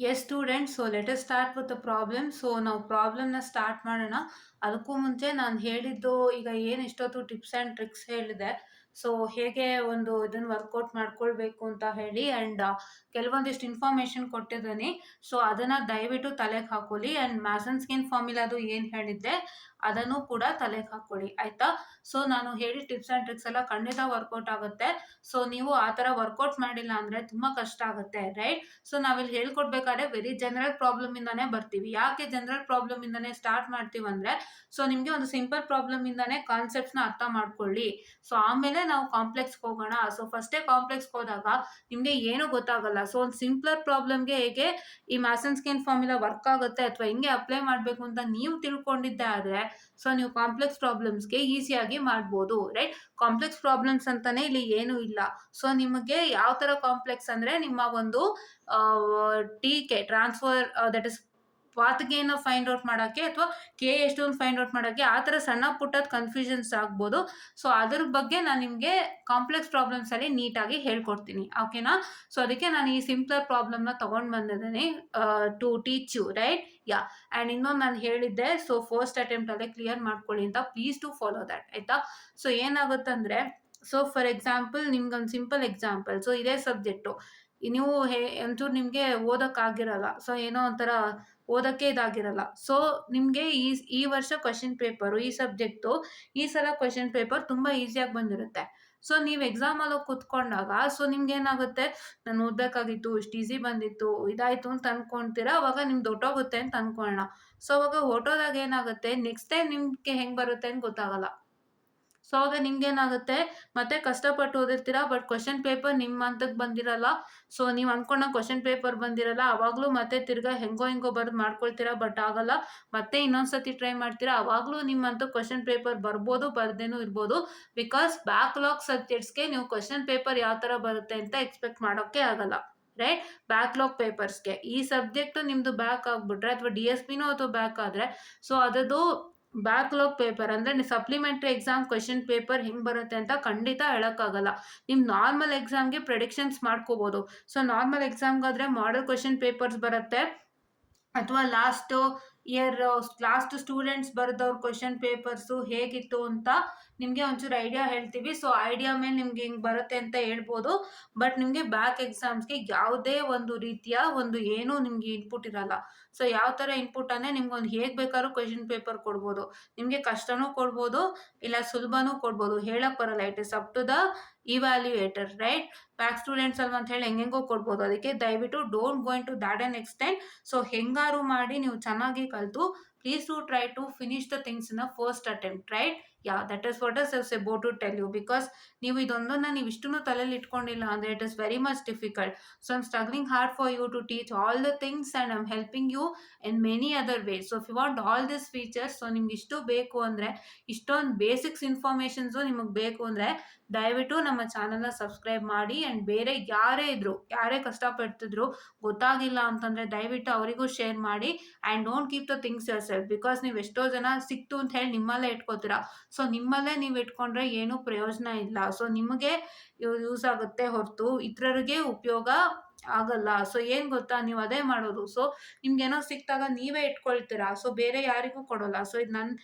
S student, so let us start with the problem. So ನಾವು ಪ್ರಾಬ್ಲಮ್ನ start ಮಾಡೋಣ. ಅದಕ್ಕೂ ಮುಂಚೆ ನಾನು ಹೇಳಿದ್ದು ಈಗ ಏನು ಇಷ್ಟೊತ್ತು ಟಿಪ್ಸ್ ಆ್ಯಂಡ್ ಟ್ರಿಕ್ಸ್ ಹೇಳಿದೆ, ಸೊ ಹೇಗೆ ಒಂದು ಇದನ್ನು ವರ್ಕೌಟ್ ಮಾಡ್ಕೊಳ್ಬೇಕು ಅಂತ ಹೇಳಿ ಆ್ಯಂಡ್ ಕೆಲವೊಂದಿಷ್ಟು ಇನ್ಫಾರ್ಮೇಷನ್ ಕೊಟ್ಟಿದ್ದೀನಿ. ಸೊ ಅದನ್ನು ದಯವಿಟ್ಟು ತಲೆಗೆ ಹಾಕೊಳ್ಳಿ ಆ್ಯಂಡ್ ಮ್ಯಾಸನ್ ಸ್ಕಿನ್ ಫಾರ್ಮುಲಾದು ಏನು ಹೇಳಿದ್ದೆ ಅದನ್ನು ಕೂಡ ತಲೆಗೆ ಹಾಕೊಳ್ಳಿ, ಆಯಿತಾ? ಸೊ ನಾನು ಹೇಳಿ ಟಿಪ್ಸ್ ಆ್ಯಂಡ್ ಟ್ರಿಕ್ಸ್ ಎಲ್ಲ ಖಂಡಿತ ವರ್ಕೌಟ್ ಆಗುತ್ತೆ. ಸೊ ನೀವು ಆ ಥರ ವರ್ಕೌಟ್ ಮಾಡಿಲ್ಲ ಅಂದರೆ ತುಂಬ ಕಷ್ಟ ಆಗುತ್ತೆ, ರೈಟ್? ಸೊ ನಾವಿಲ್ಲಿ ಹೇಳ್ಕೊಡ್ಬೇಕಾದ್ರೆ ವೆರಿ ಜನರಲ್ ಪ್ರಾಬ್ಲಮ್ ಇಂದಾನೇ ಬರ್ತೀವಿ. ಯಾಕೆ ಜನರಲ್ ಪ್ರಾಬ್ಲಮ್ ಇಂದಾನೇ ಸ್ಟಾರ್ಟ್ ಮಾಡ್ತೀವಿ ಅಂದ್ರೆ, ಸೊ ನಿಮ್ಗೆ ಒಂದು ಸಿಂಪಲ್ ಪ್ರಾಬ್ಲಮ್ ಇಂದಾನೇ ಕಾನ್ಸೆಪ್ಟ್ಸ್ ನ ಅರ್ಥ ಮಾಡ್ಕೊಳ್ಳಿ. ಸೊ ಆಮೇಲೆ ನಾವು ಕಾಂಪ್ಲೆಕ್ಸ್ ಹೋಗೋಣ. ಸೊ ಫಸ್ಟೇ ಕಾಂಪ್ಲೆಕ್ಸ್ ಹೋದಾಗ ನಿಮ್ಗೆ ಏನು ಗೊತ್ತಾಗಲ್ಲ. ಸೊ ಒಂದು ಸಿಂಪ್ಲರ್ ಪ್ರಾಬ್ಲಮ್ಗೆ ಹೇಗೆ ಈ ಮ್ಯಾಸನ್ ಸ್ಕಿನ್ ಫಾರ್ಮುಲಾ ವರ್ಕ್ ಆಗುತ್ತೆ ಅಥವಾ ಹಿಂಗೆ ಅಪ್ಲೈ ಮಾಡಬೇಕು ಅಂತ ನೀವು ತಿಳ್ಕೊಂಡಿದ್ದೆ ಆದ್ರೆ, ಸೊ ನೀವು ಕಾಂಪ್ಲೆಕ್ಸ್ ಪ್ರಾಬ್ಲಮ್ಸ್ಗೆ ಈಸಿಯಾಗಿ ಮಾಡ್ಬೋದು, ರೈಟ್? ಕಾಂಪ್ಲೆಕ್ಸ್ ಪ್ರಾಬ್ಲಮ್ಸ್ ಅಂತಾನೆ ಇಲ್ಲಿ ಏನೂ ಇಲ್ಲ. ಸೊ ನಿಮಗೆ ಯಾವ ತರ ಕಾಂಪ್ಲೆಕ್ಸ್ ಅಂದ್ರೆ, ನಿಮ್ಮ ಒಂದು T transfer that is path gain find out ಮಾಡೋಕ್ಕೆ ಅಥವಾ ಕೆ ಎಷ್ಟು ಫೈಂಡ್ ಔಟ್ ಮಾಡೋಕ್ಕೆ ಆ ಥರ ಸಣ್ಣ ಪುಟ್ಟದ ಕನ್ಫ್ಯೂಷನ್ಸ್ ಆಗ್ಬೋದು. ಸೊ ಅದ್ರ ಬಗ್ಗೆ ನಾನು ನಿಮಗೆ ಕಾಂಪ್ಲೆಕ್ಸ್ ಪ್ರಾಬ್ಲಮ್ಸಲ್ಲಿ ನೀಟಾಗಿ ಹೇಳ್ಕೊಡ್ತೀನಿ, ಓಕೆನಾ? ಸೊ ಅದಕ್ಕೆ ನಾನು ಈ ಸಿಂಪ್ಲರ್ ಪ್ರಾಬ್ಲಮ್ನ ತೊಗೊಂಡು ಬಂದಿದ್ದೀನಿ to teach you, right? Yeah. And ಇನ್ನೊಂದು ನಾನು ಹೇಳಿದ್ದೆ, ಸೊ ಫಸ್ಟ್ ಅಟೆಂಪ್ಟಲ್ಲೇ ಕ್ಲಿಯರ್ ಮಾಡ್ಕೊಳ್ಳಿ ಅಂತ. ಪ್ಲೀಸ್ ಟು ಫಾಲೋ ದ್ಯಾಟ್, ಆಯಿತಾ? ಸೊ ಏನಾಗುತ್ತಂದರೆ, ಸೊ ಫಾರ್ ಎಕ್ಸಾಂಪಲ್ ನಿಮ್ಗೊಂದು ಸಿಂಪಲ್ ಎಕ್ಸಾಂಪಲ್. ಸೊ ಇದೇ ಸಬ್ಜೆಕ್ಟು ನೀವು ಒಂಚೂರು ನಿಮಗೆ ಓದೋಕ್ಕಾಗಿರಲ್ಲ, ಸೊ ಏನೋ ಒಂಥರ ಓದೋಕ್ಕೆ ಇದಾಗಿರಲ್ಲ. ಸೊ ನಿಮಗೆ ಈ ವರ್ಷ ಕ್ವಶನ್ ಪೇಪರು ಈ ಸಬ್ಜೆಕ್ಟು ಈ ಸಲ ಕ್ವಶನ್ ಪೇಪರ್ ತುಂಬ ಈಸಿಯಾಗಿ ಬಂದಿರುತ್ತೆ. ಸೊ ನೀವು ಎಕ್ಸಾಮಲ್ಲಿ ಕೂತ್ಕೊಂಡಾಗ ಸೊ ನಿಮ್ಗೆ ಏನಾಗುತ್ತೆ, ನಾನು ಓದಬೇಕಾಗಿತ್ತು, ಇಷ್ಟು ಈಸಿ ಬಂದಿತ್ತು, ಇದಾಯಿತು ಅಂತ ಅಂದ್ಕೊಳ್ತೀರಾ. ಅವಾಗ ನಿಮ್ದು ಹೊಟ್ಟೋಗುತ್ತೆ ಅಂತ ಅಂದ್ಕೊಳ್ಳೋಣ. ಸೊ ಅವಾಗ ಹೊಟ್ಟೋದಾಗ ಏನಾಗುತ್ತೆ, ನೆಕ್ಸ್ಟ್ ಟೈಮ್ ನಿಮಗೆ ಹೆಂಗೆ ಬರುತ್ತೆ ಅಂತ ಗೊತ್ತಾಗಲ್ಲ. ಸೊ ಆಗ ನಿಮ್ಗೇನಾಗುತ್ತೆ, ಮತ್ತೆ ಕಷ್ಟಪಟ್ಟು ಓದಿರ್ತೀರಾ, ಬಟ್ ಕ್ವಶನ್ ಪೇಪರ್ ನಿಮ್ಮ ಹಂತಕ್ಕೆ ಬಂದಿರಲ್ಲ. ಸೊ ನೀವು ಅನ್ಕೊಂಡ ಕ್ವಶನ್ ಪೇಪರ್ ಬಂದಿರಲ್ಲ. ಅವಾಗಲೂ ಮತ್ತೆ ತಿರ್ಗಾ ಹೆಂಗೋ ಹಿಂಗೋ ಬರೆದು ಮಾಡ್ಕೊಳ್ತೀರಾ, ಬಟ್ ಆಗಲ್ಲ. ಮತ್ತೆ ಇನ್ನೊಂದ್ಸತಿ ಟ್ರೈ ಮಾಡ್ತೀರಾ, ಅವಾಗಲೂ ನಿಮ್ಮ ಹಂತ ಕ್ವಶನ್ ಪೇಪರ್ ಬರ್ಬೋದು, ಬರ್ದೇನೂ ಇರ್ಬೋದು. ಬಿಕಾಸ್ ಬ್ಯಾಕ್ಲಾಗ್ ಸಬ್ಜೆಕ್ಟ್ಸ್ಗೆ ನೀವು ಕ್ವಶನ್ ಪೇಪರ್ ಯಾವ ಥರ ಬರುತ್ತೆ ಅಂತ ಎಕ್ಸ್ಪೆಕ್ಟ್ ಮಾಡೋಕ್ಕೆ ಆಗಲ್ಲ, ರೈಟ್? ಬ್ಯಾಕ್ಲಾಗ್ ಪೇಪರ್ಸ್ಗೆ ಈ ಸಬ್ಜೆಕ್ಟು ನಿಮ್ಮದು ಬ್ಯಾಕ್ ಆಗಿಬಿಟ್ರೆ ಅಥವಾ ಡಿ ಎಸ್ ಪಿನೋ ಅಥವಾ ಬ್ಯಾಕ್ ಆದರೆ, ಸೊ ಅದರದ್ದು ಬ್ಯಾಕ್ಲಾಗ್ ಪೇಪರ್ ಅಂದರೆ ಸಪ್ಲಿಮೆಂಟ್ರಿ ಎಕ್ಸಾಮ್ ಕ್ವೆಶನ್ ಪೇಪರ್ ಹೆಂಗೆ ಬರುತ್ತೆ ಅಂತ ಖಂಡಿತ ಹೇಳೋಕ್ಕಾಗಲ್ಲ. ನಿಮ್ಮ ನಾರ್ಮಲ್ ಎಕ್ಸಾಮ್ಗೆ ಪ್ರೆಡಿಕ್ಷನ್ಸ್ ಮಾಡ್ಕೋಬೋದು. ಸೊ ನಾರ್ಮಲ್ ಎಕ್ಸಾಮ್ಗಾದರೆ ಮಾಡೆಲ್ ಕ್ವೆಶನ್ ಪೇಪರ್ಸ್ ಬರುತ್ತೆ, ಅಥವಾ ಲಾಸ್ಟ್ ಸ್ಟೂಡೆಂಟ್ಸ್ ಬರೆದವ್ರ ಕ್ವೆಶನ್ ಪೇಪರ್ಸು ಹೇಗಿತ್ತು ಅಂತ ನಿಮಗೆ ಒಂಚೂರು ಐಡಿಯಾ ಹೇಳ್ತೀವಿ. ಸೊ ಐಡಿಯಾ ಮೇಲೆ ನಿಮ್ಗೆ ಹಿಂಗೆ ಬರುತ್ತೆ ಅಂತ ಹೇಳ್ಬೋದು. ಬಟ್ ನಿಮಗೆ ಬ್ಯಾಕ್ ಎಕ್ಸಾಮ್ಸ್ಗೆ ಯಾವುದೇ ಒಂದು ರೀತಿಯ ಒಂದು ಏನೂ ನಿಮಗೆ ಇನ್ಪುಟ್ ಇರಲ್ಲ. ಸೊ ಯಾವ ಥರ ಇನ್ಪುಟ್ ಅಂದರೆ, ನಿಮ್ಗೆ ಒಂದು ಹೇಗೆ ಬೇಕಾದ್ರೂ ಕ್ವೆಶನ್ ಪೇಪರ್ ಕೊಡ್ಬೋದು. ನಿಮಗೆ ಕಷ್ಟನೂ ಕೊಡ್ಬೋದು, ಇಲ್ಲ ಸುಲಭನೂ ಕೊಡ್ಬೋದು, ಹೇಳಕ್ಕೆ ಬರಲ್ಲ. It is up to the evaluator, right? Back students ಅಲ್ವಾ ಅಂತ ಹೇಳಿ ಹೆಂಗೆಂಗೋ ಕೊಡ್ಬೋದು. ಅದಕ್ಕೆ ದಯವಿಟ್ಟು don't going to that an extent. So ಹೆಂಗಾರು ಮಾಡಿ ನೀವು ಚೆನ್ನಾಗಿ ಕಲಿತು please to try to finish the things in a first attempt, right? Yeah, that is what is about to tell you. Because ನೀವು ಇದೊಂದನ್ನು ನೀವು ಇಷ್ಟನ್ನು ತಲೆಯಲ್ಲಿ ಇಟ್ಕೊಂಡಿಲ್ಲ ಅಂದರೆ it is very much difficult. So I'm struggling hard for you to teach all the things and I'm helping you in many other ways. So if you want all this features, so ನಿಮ್ಗೆ ಇಷ್ಟು ಬೇಕು ಅಂದರೆ, ಇಷ್ಟೊಂದು basics informations ನಿಮಗೆ ಬೇಕು ಅಂದರೆ ದಯವಿಟ್ಟು ನಮ್ಮ ಚಾನಲ್ನ ಸಬ್ಸ್ಕ್ರೈಬ್ ಮಾಡಿ. ಆ್ಯಂಡ್ ಬೇರೆ ಯಾರೇ ಕಷ್ಟಪಡ್ತಿದ್ರು ಗೊತ್ತಾಗಿಲ್ಲ ಅಂತಂದರೆ ದಯವಿಟ್ಟು ಅವರಿಗೂ ಶೇರ್ ಮಾಡಿ. And don't keep the things your self. Because ನೀವು ಎಷ್ಟೋ ಜನ ಸಿಕ್ತು ಅಂತ ಹೇಳಿ ನಿಮ್ಮಲ್ಲೇ ಇಟ್ಕೋತೀರಾ. ಸೊ ನಿಮ್ಮಲ್ಲೇ ನೀವು ಇಟ್ಕೊಂಡ್ರೆ ಏನೂ ಪ್ರಯೋಜನ ಇಲ್ಲ. ಸೊ ನಿಮಗೆ ಯೂಸ್ ಆಗುತ್ತೆ ಹೊರತು ಇತರರಿಗೆ ಉಪಯೋಗ ಆಗಲ್ಲ. ಸೊ ಏನು ಗೊತ್ತಾ, ನೀವು ಅದೇ ಮಾಡೋದು. ಸೊ ನಿಮ್ಗೇನೋ ಸಿಕ್ಕಿದಾಗ ನೀವೇ ಇಟ್ಕೊಳ್ತೀರಾ, ಸೊ ಬೇರೆ ಯಾರಿಗೂ ಕೊಡೋಲ್ಲ. ಸೊ ಇದು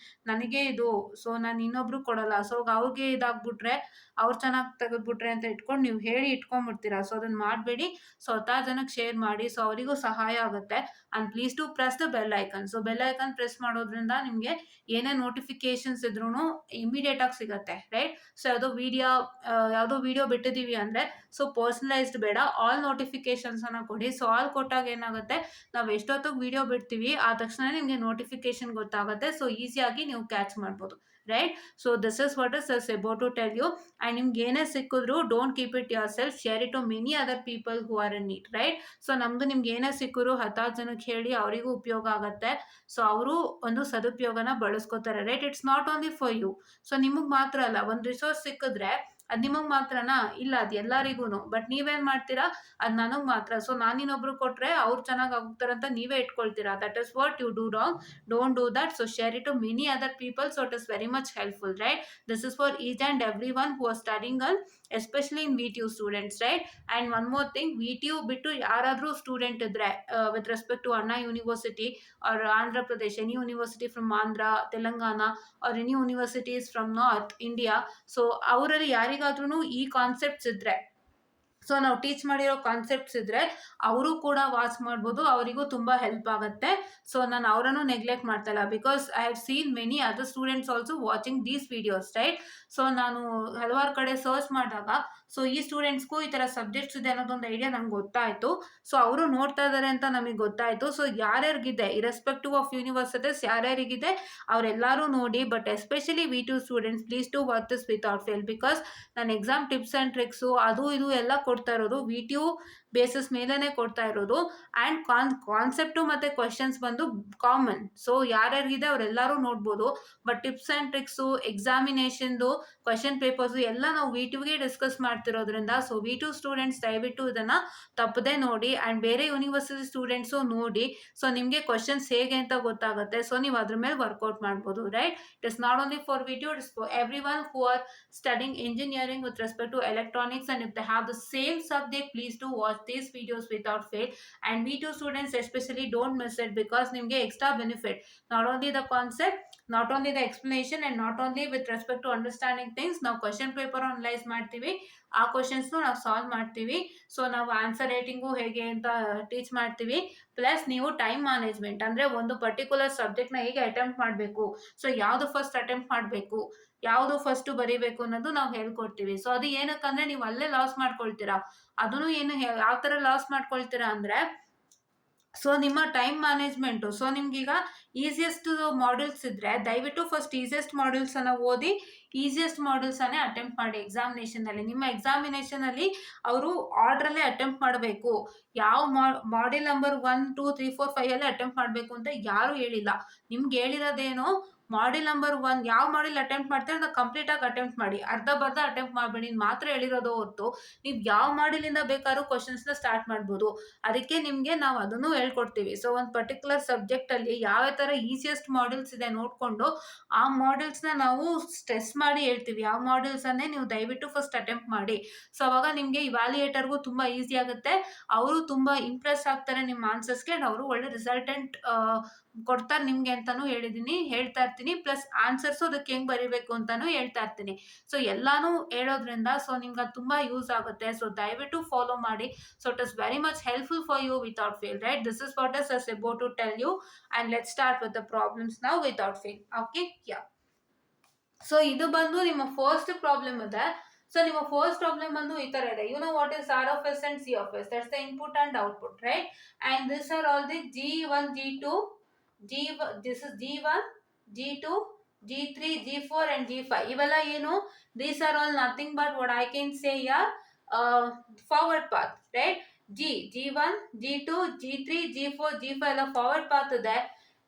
ನನಗೆ ಇದು, ಸೊ ನಾನು ಇನ್ನೊಬ್ರು ಕೊಡೋಲ್ಲ. ಸೊ ಅವ್ರಿಗೆ ಇದಾಗ್ಬಿಟ್ರೆ, ಅವ್ರು ಚೆನ್ನಾಗಿ ತೆಗೆದ್ಬಿಟ್ರೆ ಅಂತ ಇಟ್ಕೊಂಡು ನೀವು ಹೇಳಿ ಇಟ್ಕೊಂಡ್ಬಿಡ್ತೀರಾ. ಸೊ ಅದನ್ನು ಮಾಡಬೇಡಿ. ಸೊ 10 ಜನಕ್ಕೆ ಶೇರ್ ಮಾಡಿ, ಸೊ ಅವರಿಗೂ ಸಹಾಯ ಆಗುತ್ತೆ. And please to press the bell icon. So bell icon press ಮಾಡೋದ್ರಿಂದ ನಿಮಗೆ ಏನೇ ನೋಟಿಫಿಕೇಶನ್ಸ್ ಇದ್ರೂ ಇಮಿಡಿಯೇಟಾಗಿ ಸಿಗುತ್ತೆ, ರೈಟ್? ಸೊ ಯಾವುದೋ ವಿಡಿಯೋ ಬಿಟ್ಟಿದ್ದೀವಿ ಅಂದರೆ, ಸೊ ಪರ್ಸನಲೈಸ್ಡ್ ಬೇಡ, ಆಲ್ ನೋಟಿಫಿಕೇಶನ್ಸನ್ನು ಕೊಡಿ. ಸೊ ಆಲ್ ಕೊಟ್ಟಾಗ ಏನಾಗುತ್ತೆ, ನಾವು ಎಷ್ಟೊತ್ತಿಗೆ ವಿಡಿಯೋ ಬಿಡ್ತೀವಿ ಆ ತಕ್ಷಣ ನಿಮಗೆ ನೋಟಿಫಿಕೇಶನ್ ಗೊತ್ತಾಗುತ್ತೆ. ಸೊ ಈಸಿಯಾಗಿ ನೀವು ಕ್ಯಾಚ್ ಮಾಡ್ಬೋದು, right? So this is what is about to tell you. And ನಿಮ್ಗೆ ಏನೇ ಸಿಕ್ಕಿದ್ರು don't keep it yourself, share it to many other people who are in need, right? So ನಮ್ದು ನಿಮ್ಗೆ ಏನೇ ಸಿಕ್ಕಿದ್ರು 10 ಜನಕ್ಕೆ ಹೇಳಿ, ಅವರಿಗೂ ಉಪಯೋಗ ಆಗುತ್ತೆ. ಸೊ ಅವರು ಒಂದು ಸದುಪಯೋಗನ ಬಳಸ್ಕೋತಾರೆ, right? It's not only for you. So ನಿಮಗೆ ಮಾತ್ರ ಅಲ್ಲ, ಒಂದು ರಿಸೋರ್ಸ್ ಸಿಕ್ಕಿದ್ರೆ ಅದು ನಿಮಗೆ ಮಾತ್ರನಾ? ಇಲ್ಲ, ಅದು ಎಲ್ಲರಿಗೂ. ಬಟ್ ನೀವೇನು ಮಾಡ್ತೀರಾ, ಅದು ನನಗೆ ಮಾತ್ರ. ಸೊ ನಾನು ಇನ್ನೊಬ್ರು ಕೊಟ್ಟರೆ ಅವ್ರು ಚೆನ್ನಾಗಿ ಹೋಗ್ತಾರಂತ ನೀವೇ ಇಟ್ಕೊಳ್ತೀರಾ. That is what you do wrong. Don't do that. So share it to many other people. So it is very much helpful, right? This is for each and everyone who are studying on, especially in VTU students, right? And one more thing, VTU ಬಿಟ್ಟು ಯಾರಾದರೂ student ಇದ್ರೆ with respect to Anna University or Andhra Pradesh, any university from Andhra, Telangana, or any universities from North India, so ಅವರಲ್ಲಿ ಯಾರಿಗಾದ್ರೂ ಈ concepts ಇದ್ರೆ, so ನಾವು teach ಮಾಡಿರೋ concepts ಇದ್ರೆ ಅವರು ಕೂಡ ವಾಚ್ ಮಾಡ್ಬೋದು, ಅವರಿಗೂ ತುಂಬ ಹೆಲ್ಪ್ ಆಗುತ್ತೆ. ಸೊ ನಾನು ಅವರನ್ನು ನೆಗ್ಲೆಕ್ಟ್ ಮಾಡ್ತಾ ಇಲ್ಲ, because I have seen many other students also watching these videos, right? So ನಾನು ಹಲವಾರು ಕಡೆ ಸರ್ಚ್ ಮಾಡಿದಾಗ ಸೊ ಈ ಸ್ಟೂಡೆಂಟ್ಸ್ಗೂ ಈ ಥರ ಸಬ್ಜೆಕ್ಟ್ಸ್ ಇದೆ ಅನ್ನೋದೊಂದು ಐಡಿಯಾ ನಂಗೆ ಗೊತ್ತಾಯಿತು. ಸೊ ಅವರು ನೋಡ್ತಾ ಇದ್ದಾರೆ ಅಂತ ನಮಗೆ ಗೊತ್ತಾಯಿತು. ಸೊ ಯಾರ್ಯಾರಿಗಿದೆ, ಇರೆಸ್ಪೆಕ್ಟಿವ್ ಆಫ್ ಯೂನಿವರ್ಸಿಟೀಸ್ ಯಾರ್ಯಾರಿಗಿದೆ ಅವರೆಲ್ಲರೂ ನೋಡಿ. But especially VTU students, please to watch this without fail, because ನಾನು ಎಕ್ಸಾಮ್ ಟಿಪ್ಸ್ ಆ್ಯಂಡ್ ಟ್ರಿಕ್ಸು ಅದು ಇದು ಎಲ್ಲ ಕೊಡ್ತಾ ಇರೋದು VTU ಬೇಸಿಸ್ ಮೇಲೇ ಕೊಡ್ತಾ ಇರೋದು. ಆ್ಯಂಡ್ ಕಾನ್ಸೆಪ್ಟು ಮತ್ತು ಕ್ವೆಶನ್ಸ್ ಬಂದು ಕಾಮನ್. ಸೊ ಯಾರ್ಯಾರಿಗಿದೆ ಅವರೆಲ್ಲರೂ ನೋಡ್ಬೋದು. ಬಟ್ ಟಿಪ್ಸ್ ಆ್ಯಂಡ್ ಟ್ರಿಕ್ಸು, ಎಕ್ಸಾಮಿನೇಷನ್ದು ಕ್ವೆಶನ್ ಪೇಪರ್ಸು ಎಲ್ಲ ನಾವು VTUಗೆ ಡಿಸ್ಕಸ್ ಮಾಡ್ತಿರೋದ್ರಿಂದ ಸೊ VTU ಸ್ಟೂಡೆಂಟ್ಸ್ ದಯವಿಟ್ಟು ಇದನ್ನು ತಪ್ಪದೇ ನೋಡಿ. ಆ್ಯಂಡ್ ಬೇರೆ ಯೂನಿವರ್ಸಿಟಿ ಸ್ಟೂಡೆಂಟ್ಸು ನೋಡಿ. ಸೊ ನಿಮಗೆ ಕ್ವೆಶನ್ಸ್ ಹೇಗೆ ಅಂತ ಗೊತ್ತಾಗುತ್ತೆ. ಸೊ ನೀವು ಅದ್ರ ಮೇಲೆ ವರ್ಕೌಟ್ ಮಾಡ್ಬೋದು, right? It is not only for VTU, it is for every one who are studying engineering with respect to electronics, and if they have the same subject, please do watch these videos without fail. And VTU students especially, don't miss it, because nimge extra benefit, not only the concept, not only the explanation, and not only with respect to understanding things. ನಾವು question paper analyse ಮಾಡ್ತೀವಿ, ಆ ಕ್ವೆಶನ್ಸ್ನು ನಾವು solve ಮಾಡ್ತೀವಿ. So ನಾವು answer writing ಹೇಗೆ ಅಂತ teach ಮಾಡ್ತೀವಿ. Plus ನೀವು ಟೈಮ್ ಮ್ಯಾನೇಜ್ಮೆಂಟ್ ಅಂದರೆ ಒಂದು ಪರ್ಟಿಕ್ಯುಲರ್ ಸಬ್ಜೆಕ್ಟ್ನ ಹೇಗೆ ಅಟೆಂಪ್ಟ್ ಮಾಡಬೇಕು, ಸೊ ಯಾವುದು ಫಸ್ಟ್ ಅಟೆಂಪ್ಟ್ ಮಾಡಬೇಕು, ಯಾವುದು ಫಸ್ಟು ಬರೀಬೇಕು ಅನ್ನೋದು ನಾವು ಹೇಳ್ಕೊಡ್ತೀವಿ. ಸೊ ಅದು ಏನಕ್ಕಂದ್ರೆ ನೀವು ಅಲ್ಲೇ ಲಾಸ್ ಮಾಡ್ಕೊಳ್ತೀರಾ. ಅದನ್ನು ಏನು ಯಾವ ಥರ ಲಾಸ್ ಮಾಡ್ಕೊಳ್ತೀರಾ ಅಂದರೆ, ಸೊ ನಿಮ್ಮ ಟೈಮ್ ಮ್ಯಾನೇಜ್ಮೆಂಟು. ಸೊ ನಿಮ್ಗೀಗ ಈಸಿಯೆಸ್ಟ್ ಮಾಡ್ಯೂಲ್ಸ್ ಇದ್ದರೆ ದಯವಿಟ್ಟು ಫಸ್ಟ್ ಈಸಿಯೆಸ್ಟ್ ಮಾಡ್ಯೂಲ್ಸನ್ನು ಓದಿ, ಈಸಿಯೆಸ್ಟ್ ಮಾಡ್ಯೂಲ್ಸನ್ನೇ ಅಟೆಂಪ್ಟ್ ಮಾಡಿ ಎಕ್ಸಾಮಿನೇಷನಲ್ಲಿ. ನಿಮ್ಮ ಎಕ್ಸಾಮಿನೇಷನಲ್ಲಿ ಅವರು ಆರ್ಡ್ರಲ್ಲೇ ಅಟೆಂಪ್ಟ್ ಮಾಡಬೇಕು. ಯಾವ ಮಾಡ್ಯೂಲ್ ನಂಬರ್ 1, 2, 3, 4, 5 ಅಲ್ಲೇ ಅಟೆಂಪ್ಟ್ ಮಾಡಬೇಕು ಅಂತ ಯಾರೂ ಹೇಳಿಲ್ಲ. ನಿಮ್ಗೆ ಹೇಳಿರೋದೇನು, ಮಾಡ್ಯೂಲ್ ನಂಬರ್ 1 ಯಾವ ಮಾಡ್ಯೂಲ್ ಅಟೆಂಪ್ಟ್ ಮಾಡ್ತೀರೋ ಅದನ್ನ ಕಂಪ್ಲೀಟಾಗಿ ಅಟೆಂಪ್ಟ್ ಮಾಡಿ, ಅರ್ಧ ಬರ್ಧ ಅಟೆಂಪ್ಟ್ ಮಾಡಬೇಡಿ ಮಾತ್ರ ಹೇಳಿರೋದು ಹೊರತು ನೀವು ಯಾವ ಮಾಡ್ಯೂಲಿಂದ ಬೇಕಾದ್ರೂ ಕ್ವಶನ್ಸ್ನ ಸ್ಟಾರ್ಟ್ ಮಾಡ್ಬೋದು. ಅದಕ್ಕೆ ನಿಮಗೆ ನಾವು ಅದನ್ನು ಹೇಳ್ಕೊಡ್ತೀವಿ. ಸೊ ಒಂದು ಪರ್ಟಿಕ್ಯುಲರ್ ಸಬ್ಜೆಕ್ಟಲ್ಲಿ ಯಾವ ಥರ ಈಸಿಯೆಸ್ಟ್ ಮಾಡ್ಯೂಲ್ಸ್ ಇದೆ ನೋಡಿಕೊಂಡು ಆ ಮಾಡ್ಯೂಲ್ಸ್ನ ನಾವು ಸ್ಟ್ರೆಸ್ ಮಾಡಿ ಹೇಳ್ತೀವಿ. ಆ ಮಾಡ್ಯೂಲ್ಸನ್ನೇ ನೀವು ದಯವಿಟ್ಟು ಫಸ್ಟ್ ಅಟೆಂಪ್ಟ್ ಮಾಡಿ. ಸೊ ಅವಾಗ ನಿಮಗೆ ಇವ್ಯಾಲ್ಯೂಯೇಟರ್ಗೂ ತುಂಬ ಈಸಿ ಆಗುತ್ತೆ, ಅವರು ತುಂಬ ಇಂಪ್ರೆಸ್ ಆಗ್ತಾರೆ ನಿಮ್ಮ ಆನ್ಸರ್ಸ್ಗೆ, ಆ್ಯಂಡ್ ಅವರು ಒಳ್ಳೆ ರಿಸಲ್ಟೆಂಟ್ ಕೊಡ್ತಾರೆ ನಿಮಗೆ ಅಂತಲೂ ಹೇಳ್ತಾ ಇರ್ತೀನಿ. ಪ್ಲಸ್ ಆನ್ಸರ್ಸು ಅದಕ್ಕೆ ಹೆಂಗೆ ಬರೀಬೇಕು ಅಂತಲೂ ಹೇಳ್ತಾ ಇರ್ತೀನಿ. ಸೊ ಎಲ್ಲಾನು ಹೇಳೋದ್ರಿಂದ ಸೊ ನಿಮ್ಗೆ ಅದು ತುಂಬ ಯೂಸ್ ಆಗುತ್ತೆ. ಸೊ ದಯವಿಟ್ಟು ಫಾಲೋ ಮಾಡಿ. So it is very much helpful for you without fail, right? This is what is about to tell you. And let start with the problems now without fail. Okay, yeah. So ಇದು ಬಂದು ನಿಮ್ಮ first problem ಇದೆ. So ನಿಮ್ಮ first problem ಬಂದು ಈ ತರ ಇದೆ. You know what is R of S and C of S? That's the input and output, right? And these are all the G1, G2, this is G1, G2, G3, G4 and G5. ಇವೆಲ್ಲ ಏನು? These are all nothing but what I can say here, forward path, right? G1, G2, G3, G4, G5 ಎಲ್ಲ forward path ಇದೆ.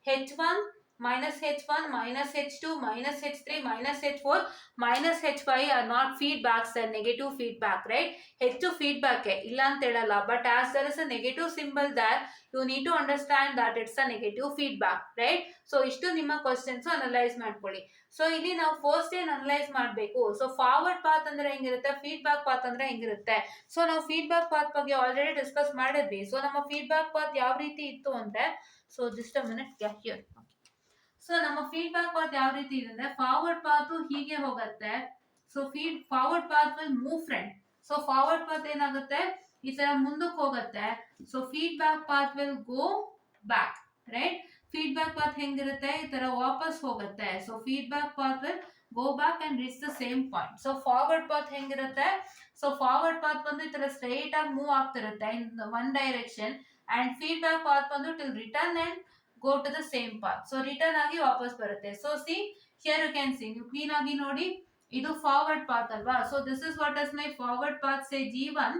H1 minus H1 minus H2 minus H3 minus H4 minus H5 are not feedbacks, they're negative feedback, right? ಹೆಚ್ಚು feedback ಇಲ್ಲ ಅಂತ ಹೇಳಲ್ಲ, but as there is a negative symbol there, you need to understand that it's a negative feedback, right? So ಇಷ್ಟು ನಿಮ್ಮ questions analyse ಮಾಡ್ಕೊಳ್ಳಿ. So ಇಲ್ಲಿ ನಾವು first ಏನ್ ಅನಲೈಸ್ ಮಾಡಬೇಕು, ಸೊ ಫಾರ್ವರ್ಡ್ ಪಾತ್ ಅಂದ್ರೆ ಹೆಂಗಿರುತ್ತೆ, ಫೀಡ್ಬ್ಯಾಕ್ ಪಾತ್ ಅಂದ್ರೆ ಹೆಂಗಿರುತ್ತೆ. ಸೊ ನಾವು ಫೀಡ್ಬ್ಯಾಕ್ ಪಾತ್ ಬಗ್ಗೆ ಆಲ್ರೆಡಿ ಡಿಸ್ಕಸ್ ಮಾಡಿದ್ವಿ. ಸೊ ನಮ್ಮ ಫೀಡ್ಬ್ಯಾಕ್ ಪಾತ್ ಯಾವ ರೀತಿ ಇತ್ತು ಅಂದ್ರೆ, so just a minute, here. So ನಮ್ಮ ಫೀಡ್ಬ್ಯಾಕ್ ಪಾತ್ ಯಾವ ರೀತಿ ಇದೆ ಅಂದ್ರೆ, ಫಾರ್ವರ್ಡ್ ಪಾತ್ ಹೀಗೆ ಹೋಗುತ್ತೆ. So forward path will move front. So forward path ಏನಾಗುತ್ತೆ, ಈ ತರ ಮುಂದಕ್ಕೆ ಹೋಗುತ್ತೆ. So feedback path will go back, right? Feedback path ಹೆಂಗಿರುತ್ತೆ, ಈ ತರ ವಾಪಸ್ ಹೋಗುತ್ತೆ. So feedback path will go back and reach the same point. So forward path ಹೆಂಗಿರುತ್ತೆ, ಸೊ ಫಾರ್ವರ್ಡ್ ಪಾತ್ ಬಂದು ಈ ತರ ಸ್ಟ್ರೈಟ್ ಆಗಿ ಮೂವ್ ಆಗ್ತಿರುತ್ತೆ in one direction, and feedback path ಬಂದು till return and go to the same path. So return ಆಗಿ ವಾಪಸ್ ಬರುತ್ತೆ. So see here you can see, ನೀವು ಕ್ಲೀನ್ ಆಗಿ ನೋಡಿ, ಇದು ಫಾರ್ವರ್ಡ್ ಪಾತ್ ಅಲ್ವಾ. So this is what is my forward path, say G1,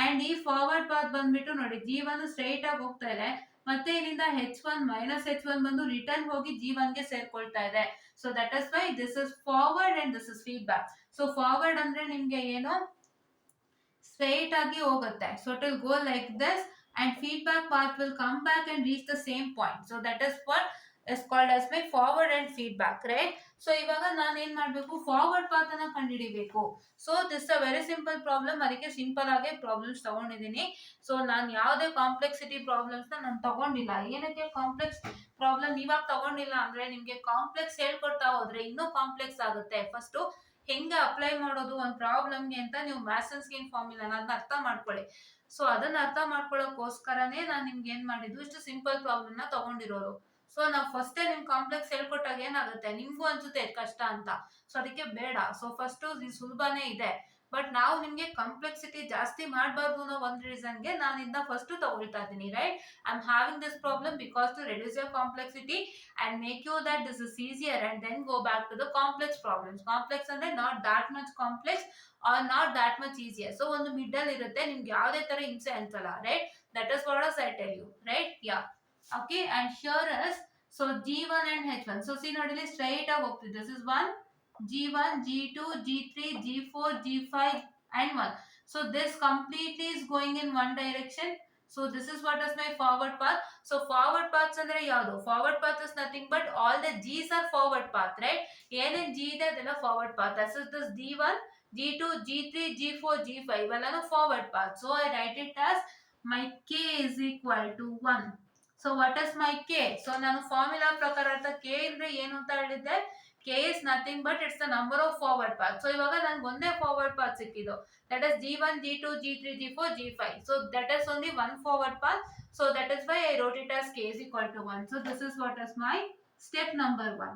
and ಈ ಫಾರ್ವರ್ಡ್ ಪಾತ್ ಬಂದ್ಬಿಟ್ಟು ನೋಡಿ G1 ಸ್ಟ್ರೈಟ್ ಆಗಿ ಹೋಗ್ತಾ ಇದೆ, ಮತ್ತೆ ಇಲ್ಲಿಂದ H1 ಮೈನಸ್ H1 ಬಂದು ರಿಟರ್ನ್ ಹೋಗಿ G1 ಗೆ ಸೇರ್ಕೊಳ್ತಾ ಇದೆ. So that is why this is forward and this is feedback. So forward ಅಂದ್ರೆ ನಿಮ್ಗೆ ಏನು ಸ್ಟ್ರೈಟ್ ಆಗಿ ಹೋಗುತ್ತೆ. So it will go like this and feedback path will come back and reach the same point. So that is what is called as my forward and feedback, right? So ಇವಾಗ ನಾನು ಏನ್ ಮಾಡ್ಬೇಕು, forward path ಅನ್ನ ಕಂಡುಹಿಡಿಬೇಕು. So this a very simple problem, ಅದಕ್ಕೆ simple ಆಗಿ problems ತಗೊಂಡಿದ್ದೀನಿ. So ನಾನು ಯಾವುದೇ ಕಾಂಪ್ಲೆಕ್ಸಿಟಿ ಪ್ರಾಬ್ಲಮ್ಸ್ ನಾನು ತಗೊಂಡಿಲ್ಲ. ಏನಕ್ಕೆ ಕಾಂಪ್ಲೆಕ್ಸ್ ಪ್ರಾಬ್ಲಮ್ ಇವಾಗ ತಗೊಂಡಿಲ್ಲ ಅಂದ್ರೆ, ನಿಮ್ಗೆ ಕಾಂಪ್ಲೆಕ್ಸ್ ಹೇಳ್ಕೊಡ್ತಾ ಹೋದ್ರೆ ಇನ್ನೂ ಕಾಂಪ್ಲೆಕ್ಸ್ ಆಗುತ್ತೆ. ಫಸ್ಟ್ ಹೆಂಗೆ ಅಪ್ಲೈ ಮಾಡೋದು ಒಂದು ಪ್ರಾಬ್ಲಮ್ಗೆ ಅಂತ ನೀವು ಮ್ಯಾಸನ್ ಸ್ಕೇಲ್ ಫಾರ್ಮುಲಾನ ಅದನ್ನ ಅರ್ಥ ಮಾಡ್ಕೊಳ್ಳಿ. ಸೊ ಅದನ್ನ ಅರ್ಥ ಮಾಡ್ಕೊಳ್ಳೋಕೋಸ್ಕರನೇ ನಾನು ನಿಮ್ಗೆ ಏನ್ ಮಾಡಿದ್ದು, ಇಷ್ಟು ಸಿಂಪಲ್ ಪ್ರಾಬ್ಲಮ್ ನ ತಗೊಂಡಿರೋದು. ಸೊ ನಾವು ಫಸ್ಟೇ ನಿಮ್ ಕಾಂಪ್ಲೆಕ್ಸ್ ಹೇಳ್ಕೊಟ್ಟಾಗ ಏನಾಗುತ್ತೆ, ನಿಮ್ಗೂ ಅನ್ಸುತ್ತೆ ಕಷ್ಟ ಅಂತ. ಸೊ ಅದಕ್ಕೆ ಬೇಡ. ಸೊ ಫಸ್ಟ್ ಸುಲಭನೇ ಇದೆ, ಬಟ್ ನಾವು ನಿಮ್ಗೆ ಕಾಂಪ್ಲೆಕ್ಸಿಟಿ ಜಾಸ್ತಿ ಮಾಡಬಾರ್ದು ಅನ್ನೋ ಒಂದು ರೀಸನ್ಗೆ ನಾನು ಇದನ್ನ ಫಸ್ಟ್ ತಗೊಳ್ತಾ ಇದ್ದೀನಿ, right? I am having this problem because to reduce your complexity and make you that this is easier, and then go back to the complex problems. Complex ಅಂದ್ರೆ not that much complex or not that much easier. So ಒಂದು middle ಇರುತ್ತೆ, ನಿಮ್ಗೆ ಯಾವುದೇ ತರ ಹಿಂಸೆ ಅನ್ಸಲ್ಲ, right? That is what I tell you, right? Yeah. Okay, and here is so G1 and H1. So see ನೋಡಿ straight ಆಗಿ ಹೋಗ್ತಿದೆ. This is 1 G1, G2, G3, G4, G5 and 1. So this completely is going in one direction. So this is what is my forward path. So forward paths ಅಂದ್ರೆ ಯಾವುದು? Forward path is nothing but all the G's are forward path, right? ಏನೇನ್ G ಇದೆ ಅದೆಲ್ಲ forward path. This is this D1, G2, G3, G4, G5 ಇವೆಲ್ಲನೂ forward path. So I write it as my K is equal to 1. So what is my K? So ನಾನು formula ಪ್ರಕಾರ K ಅಂದ್ರೆ ಏನು ಅಂತ ಹೇಳಿದ್ದೆ, K is nothing but it's the number of forward paths. So ಇವಾಗ ನನಗೆ ಒಂದೇ forward path ಸಿಕ್ಕಿದ್ದು, that is G1, G2, G3, G4, G5. So that is only one forward path. So that is why I wrote it as K is equal to 1. So this is what is my step number 1.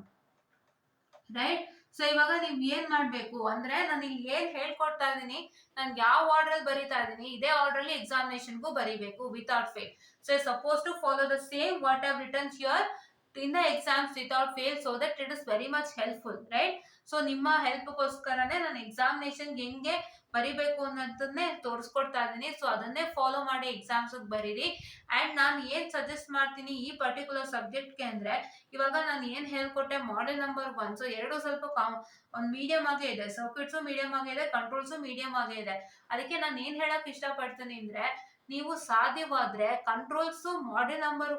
Right? So ಇವಾಗ ನೀವು ಏನ್ ಮಾಡ್ಬೇಕು ಅಂದ್ರೆ, ನಾನು ಇಲ್ಲಿ ಏನ್ ಹೇಳ್ಕೊಡ್ತಾ ಇದ್ದೀನಿ, ನನ್ಗೆ ಯಾವ ಆರ್ಡರ್ ಅಲ್ಲಿ ಬರೀತಾ ಇದ್ದೀನಿ ಇದೇ ಆರ್ಡರ್ ಅಲ್ಲಿ ಎಕ್ಸಾಮಿನೇಷನ್ಗೂ ಬರೀಬೇಕು without fail. So suppose to follow the same what have written here in the exams without fail, so that it is very much helpful, right? So ನಿಮ್ಮ ಹೆಲ್ಪ್ಗೋಸ್ಕರನೇ ನಾನು ಎಕ್ಸಾಮಿನೇಷನ್ ಹೆಂಗೆ ಬರಿಬೇಕು ಅನ್ನೋದನ್ನೇ ತೋರಿಸ್ಕೊಡ್ತಾ ಇದ್ದೀನಿ. ಸೊ ಅದನ್ನೇ ಫಾಲೋ ಮಾಡಿ ಎಕ್ಸಾಮ್ಸ್ ಬರೀರಿ. ಅಂಡ್ ನಾನು ಏನ್ ಸಜೆಸ್ಟ್ ಮಾಡ್ತೀನಿ ಈ ಪರ್ಟಿಕ್ಯುಲರ್ ಸಬ್ಜೆಕ್ಟ್ಗೆ ಅಂದ್ರೆ, ಇವಾಗ ನಾನು ಏನ್ ಹೇಳ್ಕೊಟ್ಟೆ ಮಾಡೆಲ್ ನಂಬರ್ 1. ಸೊ ಎರಡು ಸ್ವಲ್ಪ ಒಂದು ಮೀಡಿಯಂ ಆಗೇ ಇದೆ, ಸರ್ಕ್ಯೂಟ್ಸು ಮೀಡಿಯಂ ಆಗೇ ಇದೆ, ಕಂಟ್ರೋಲ್ಸು ಮೀಡಿಯಂ ಆಗೇ ಇದೆ. ಅದಕ್ಕೆ ನಾನು ಏನ್ ಹೇಳಕ್ ಇಷ್ಟಪಡ್ತೀನಿ ಅಂದ್ರೆ, ನೀವು ಸಾಧ್ಯವಾದ್ರೆ controls model number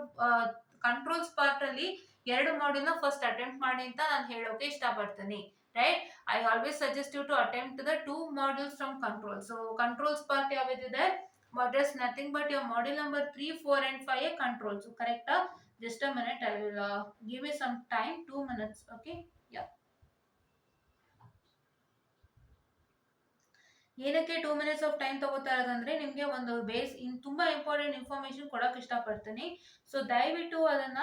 controls part ಅಲ್ಲಿ ಎರಡು ಮಾಡ್ಯೂಲ್ ಫಸ್ಟ್ ಅಟೆಂಪ್ಟ್ ಮಾಡಿ ಅಂತ ನಾನು ಹೇಳೋಕೆ ಇಷ್ಟಪಡ್ತೀನಿ, right? I always suggest you to attempt the 2 modules from control. So controls part ಯಾವ್ದಿದೆ, what is nothing but your module number 3, 4 and 5 controls. So correct? Just a minute, I will give me some time, 2 minutes. Okay, yeah. ಏನಕ್ಕೆ 2 minutes of time ತಗೋತಾ ಇರೋದಂದ್ರೆ, ನಿಮಗೆ ಒಂದು base ತುಂಬಾ important information ಕೊಡೋಕೆ ಇಷ್ಟಪಡ್ತೀನಿ. So ದಯವಿಟ್ಟು ಅದನ್ನ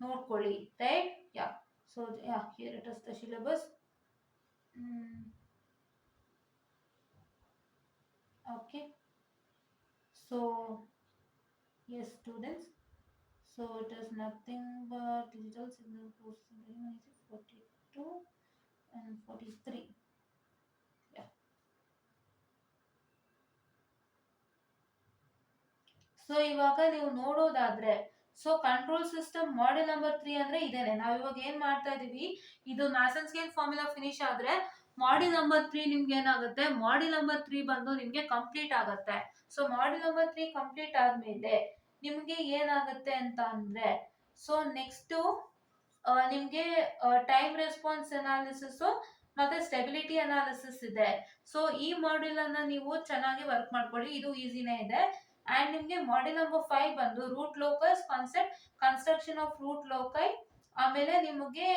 ನೋಡ್ಕೊಳ್ಳಿ, right? Yeah. So yeah, here it is the syllabus. Okay. So yes students, so it is nothing but digital signal processing 42 and 43. Yeah. So ಇವಾಗ ನೀವು ನೋಡೋದಾದ್ರೆ, so control system model number 3 ಅಂದ್ರೆ ಇದೇನೆ. ನಾವು ಇವಾಗ ಏನ್ ಮಾಡ್ತಾ ಇದೀವಿ, ಇದು ಮ್ಯಾಸನ್ ಸ್ಕೇಲ್ ಫಾರ್ಮುಲಾ ಫಿನಿಶ್ ಆದ್ರೆ ಮಾಡೆಲ್ ನಂಬರ್ 3 ನಿಮ್ಗೆ ಏನಾಗುತ್ತೆ, ಮಾಡೆಲ್ ನಂಬರ್ 3 ಬಂದು ನಿಮ್ಗೆ ಕಂಪ್ಲೀಟ್ ಆಗುತ್ತೆ. ಸೊ ಮಾಡೆಲ್ ನಂಬರ್ 3 ಕಂಪ್ಲೀಟ್ ಆದ್ಮೇಲೆ ನಿಮ್ಗೆ ಏನಾಗುತ್ತೆ ಅಂತ ಅಂದ್ರೆ, ಸೊ ನೆಕ್ಸ್ಟ್ ನಿಮ್ಗೆ ಟೈಮ್ ರೆಸ್ಪಾನ್ಸ್ ಅನಾಲಿಸಿಸ್ ಮತ್ತೆ ಸ್ಟೆಬಿಲಿಟಿ ಅನಾಲಿಸಿಸ್ ಇದೆ. ಸೊ ಈ ಮಾಡೆಲ್ ಅನ್ನ ನೀವು ಚೆನ್ನಾಗಿ ವರ್ಕ್ ಮಾಡ್ಕೊಳ್ಳಿ, ಇದು ಈಸಿನೇ ಇದೆ. ಅಂಡ್ ನಿಮ್ಗೆ ಮಾಡೆಲ್ ನಂಬರ್ 5 ಬಂದು root locus concept, construction of root loci, ಆಮೇಲೆ ನಿಮಗೆ